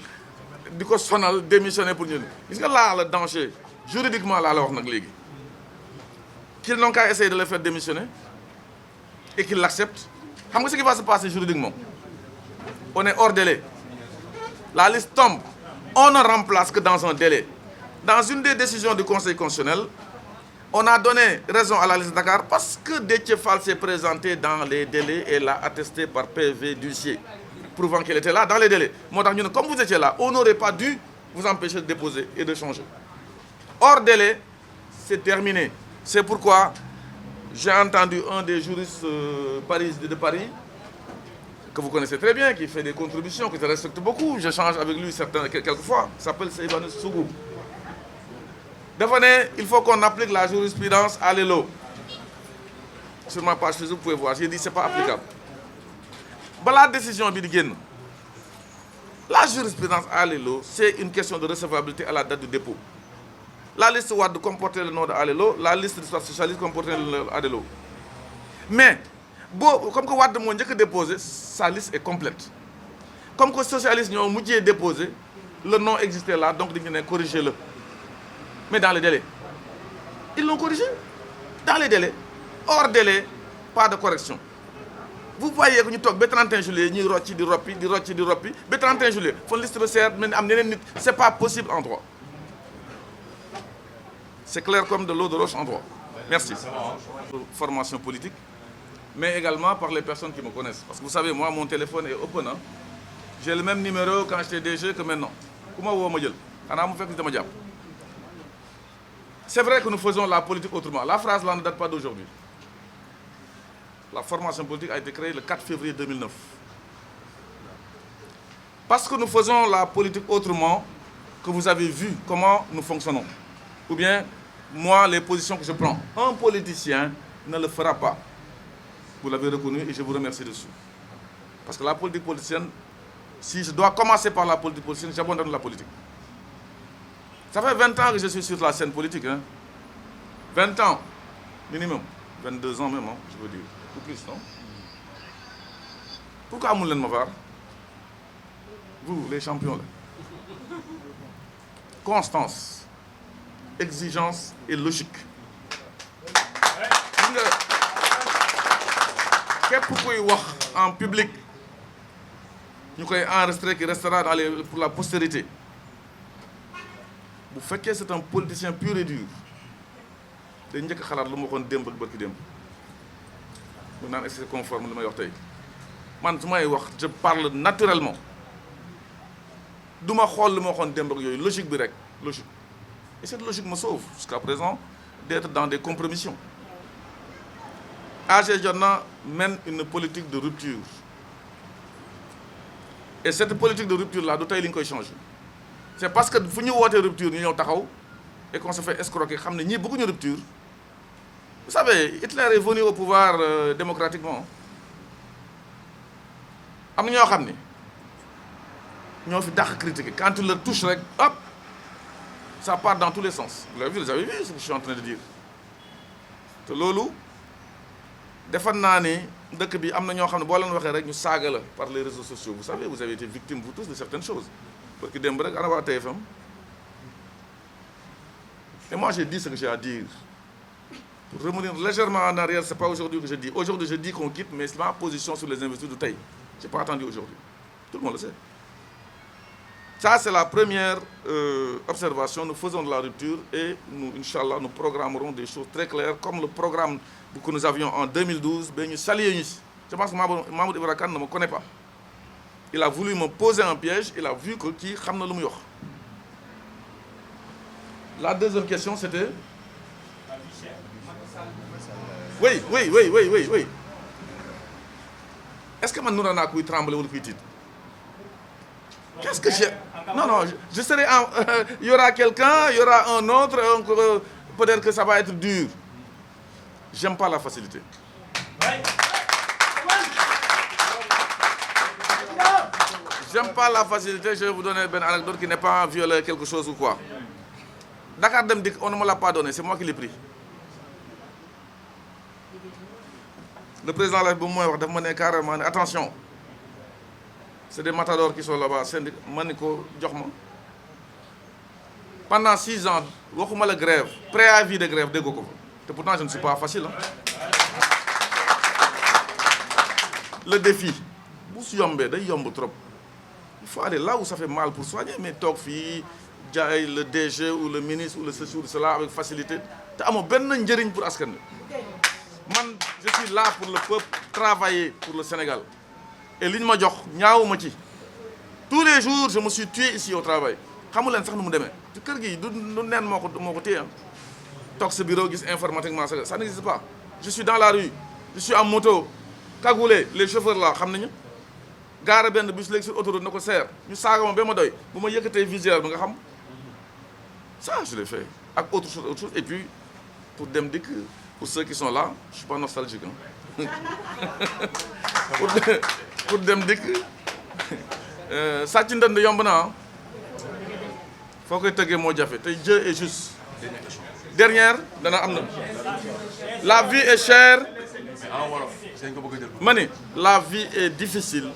diko sonal démissionner pour ñun. Gis nga là le danger juridiquement là la wax nak légui. Qu'ils n'ont qu'à essayer de le faire démissionner et qu'ils l'acceptent. Xam nga ce qui va se passer juridiquement? On est hors délai. La liste tombe. On ne remplace que dans un délai. Dans une des décisions du Conseil constitutionnel, on a donné raison à la liste Dakar parce que Déthié Fall s'est présenté dans les délais et l'a attesté par PV d'huissier, prouvant qu'elle était là dans les délais. Comme vous étiez là, on n'aurait pas dû vous empêcher de déposer et de changer. Hors délai, c'est terminé. C'est pourquoi j'ai entendu un des juristes de Paris, que vous connaissez très bien, qui fait des contributions, qui te respecte beaucoup. J'échange avec lui quelquefois. Il s'appelle Seybane Sougou. Il faut qu'on applique la jurisprudence à l'élo. Sur ma page Facebook, vous pouvez voir. J'ai dit que ce n'est pas applicable. La décision la jurisprudence à l'élo, c'est une question de recevabilité à la date du dépôt. La liste Wade comportait le nom de Alelo, la liste de l'histoire socialiste comportait le nom d'Alelo. Mais, comme que Wade a déposé, sa liste est complète. Comme que les socialistes ont déposé, le nom existait là, donc ils ont corrigé le. Mais dans les délais. Ils l'ont corrigé. Dans les délais. Hors délai, pas de correction. Vous voyez que nous sommes le 31 juillet, nous sommes le 31 juillet. Il faut une liste de serre, mais ce n'est pas possible en droit. C'est clair comme de l'eau de roche en droit. Merci. Formation politique, mais également par les personnes qui me connaissent. Parce que vous savez, moi, mon téléphone est open. Hein? J'ai le même numéro quand j'étais DG que maintenant. Comment vous me dites? C'est vrai que nous faisons la politique autrement. La phrase là ne date pas d'aujourd'hui. La formation politique a été créée le 4 février 2009. Parce que nous faisons la politique autrement, que vous avez vu comment nous fonctionnons. Ou bien, moi, les positions que je prends. Un politicien ne le fera pas. Vous l'avez reconnu et je vous remercie dessus. Parce que la politique politicienne, si je dois commencer par la politique politicienne, j'abandonne la politique. Ça fait 20 ans que je suis sur la scène politique. Hein? 20 ans, minimum. 22 ans même, hein, je veux dire. Ou plus, non? Pourquoi Moulen Mavar? Vous, les champions, là. Constance, exigence et logique. Qu'est-ce que vous voyez en public? Nous avons enregistré qui restera pour la postérité. Vous faites que c'est un politicien pur et dur. Vous savez que c'est conforme je parle naturellement. Je ne logique directe. Logique. Et cette logique me sauve jusqu'à présent d'être dans des compromissions. AG Jonna mène une politique de rupture. Et cette politique de rupture-là, doit être changée. C'est parce que si nous avons une rupture, et qu'on se fait escroquer, nous avons beaucoup de rupture. Vous savez, Hitler est venu au pouvoir démocratiquement. Nous avons critiqué. Quand tu le touches, hop, ça part dans tous les sens. Vous avez vu ce que je suis en train de dire. C'est lolo. Des fois, par les réseaux sociaux. Vous savez, vous avez été victime, vous tous, de certaines choses. parce que dem rek ana waa TFM. Et moi j'ai dit ce que j'ai à dire. Pour revenir légèrement en arrière, c'est pas aujourd'hui que je dis. Aujourd'hui je dis qu'on quitte, mais c'est ma position sur les investitures de Taï. J'ai pas attendu aujourd'hui. Tout le monde le sait. Ça, c'est la première observation. Nous faisons de la rupture et nous, Inch'Allah, nous programmerons des choses très claires, comme le programme que nous avions en 2012. Je pense que Mahmoud Ibra Kane ne me connaît pas. Il a voulu me poser un piège, il a vu que qui xamna lu mu yox. La deuxième question, c'était... Oui. Est-ce que Manourana a tremblé ou petit? Qu'est-ce que j'ai... Non, je serai en... Il y aura quelqu'un, il y aura un autre, peut-être que ça va être dur. J'aime pas la facilité. J'aime pas la facilité, je vais vous donner une anecdote qui n'est pas violer quelque chose ou quoi. Dakar Dem Dik, on ne me l'a pas donné, c'est moi qui l'ai pris. Le président de la République m'a dit carrément, attention, c'est des matadors qui sont là-bas, Maniko, Djokma. Pendant 6 ans, waxuma la grève, préavis de grève, et pourtant je ne suis pas facile. Hein. Le défi, il faut aller là où ça fait mal pour soigner, mais Tokfi, le DG ou le ministre ou le ceci ou cela avec facilité. Pour Askan. Man, je suis là pour le peuple, travailler pour le Sénégal. Et l'île Madjok, tous les jours, je me suis tué ici au travail. Ça n'existe pas. Je suis dans la rue, je suis en moto, cagoulé, les chauffeurs là, gare benn bus léegi sur autoroute na ko seer ñu saaga ma ba ma doy bu ma yëkkatee visuel bi nga xam ça je l'ai fait ak autre chose et puis pour Dem Dik pour ceux qui sont là je suis pas nostalgique hein. pour Dem Dik sàcc ndënd yomb na foo koy tëggee moo jafe te Dieu est juste. Dernière dana am na la vie est chère mani la vie est difficile.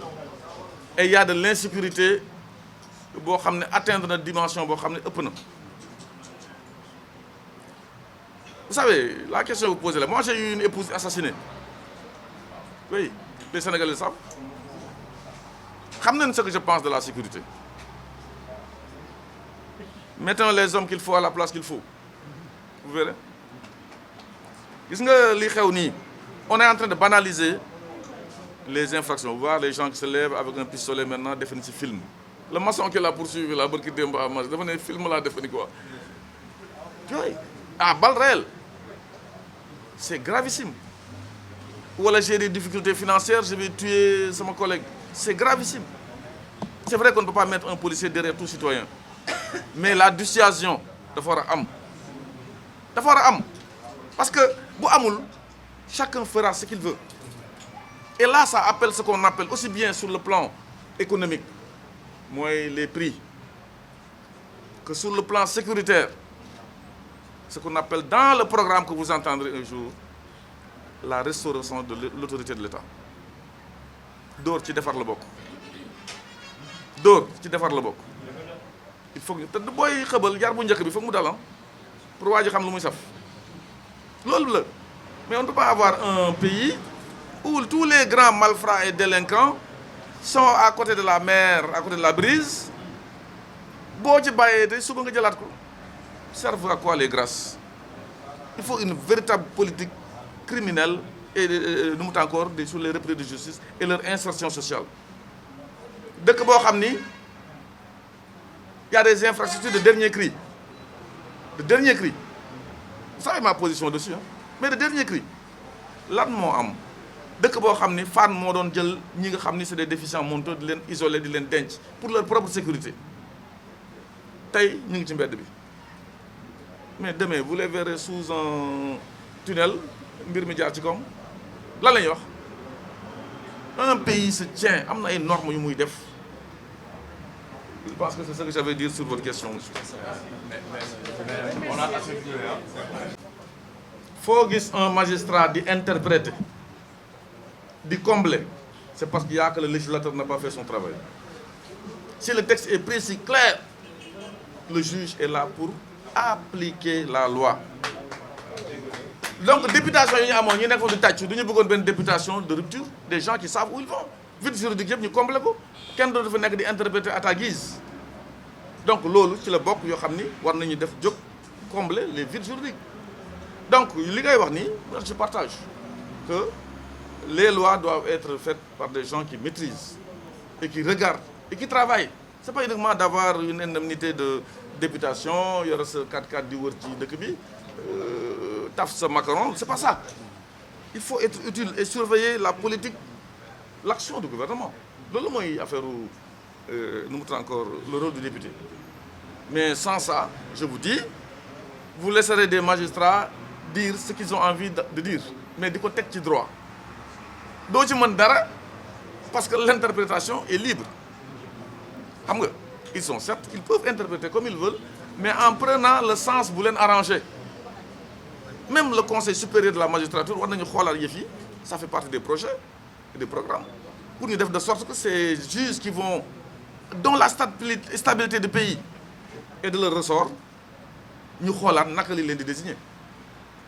Et il y a de l'insécurité qui atteindre une dimension qui est ëpp na. Vous savez, la question que vous posez là, moi j'ai eu une épouse assassinée. Oui, les Sénégalais le savent. Vous savez ce que je pense de la sécurité. Mettons les hommes qu'il faut à la place qu'il faut. Vous verrez. On est en train de banaliser les infractions. Vous voyez les gens qui se lèvent avec un pistolet maintenant, définissent film. Le maçon qui l'a poursuivi, là, qui définit film, là, définit quoi? Ah, balle réelle. C'est gravissime. Ou alors j'ai des difficultés financières, je vais tuer mon collègue. C'est gravissime. C'est vrai qu'on ne peut pas mettre un policier derrière tout citoyen. Mais la dissuasion, il faut am. Parce que, chacun fera ce qu'il veut. Et là, ça appelle ce qu'on appelle, aussi bien sur le plan économique, moi, les prix, que sur le plan sécuritaire, ce qu'on appelle dans le programme que vous entendrez un jour, la restauration de l'autorité de l'État. D'or, tu défends le bok. D'or, tu défends le bok. Il faut que tu pour voir mais on ne peut pas avoir un pays où tous les grands malfrats et délinquants sont à côté de la mer, à côté de la brise. Servent à quoi les grâces? Il faut une véritable politique criminelle et nous encore sur les repris de justice et leur insertion sociale. Dès que il y a des infrastructures de dernier cri. De dernier cri. Vous savez ma position dessus. Hein? Mais de dernier cri. Là, dès que fan c'est des déficients mentaux de les isoler, de les dench pour leur propre sécurité. Mais demain, vous les verrez sous un tunnel, un pays se tient, il y a une norme. Je pense que c'est ce que j'avais dire sur votre question. On a assez de faut un magistrat d'interpréter, de combler. C'est parce qu'il y a que le législateur n'a pas fait son travail. Si le texte est précis, clair, le juge est là pour appliquer la loi. Donc, députation, il y a une députation de rupture, des gens qui savent où ils vont. Vite juridique, nous comblons. Quelqu'un d'autre venir interpréter à ta guise. Donc, c'est le bloc qui doit combler les vides juridiques. Donc, je partage que les lois doivent être faites par des gens qui maîtrisent et qui regardent et qui travaillent. Ce n'est pas uniquement d'avoir une indemnité de députation, il y aura ce 4x4 du Wurti de Kibi, taf ce macaron, c'est pas ça. Il faut être utile et surveiller la politique, l'action du gouvernement. C'est ce qui a fait nous montre encore le rôle du député. Mais sans ça, je vous dis, vous laisserez des magistrats dire ce qu'ils ont envie de dire, mais du côté du droit. Parce que l'interprétation est libre. Ils sont certes, ils peuvent interpréter comme ils veulent, mais en prenant le sens vous l'arranger. Même le Conseil supérieur de la magistrature, ça fait partie des projets et des programmes. Pour nous faire de sorte que ces juges qui vont, dans la stabilité du pays et de leur ressort, nous allons désigner.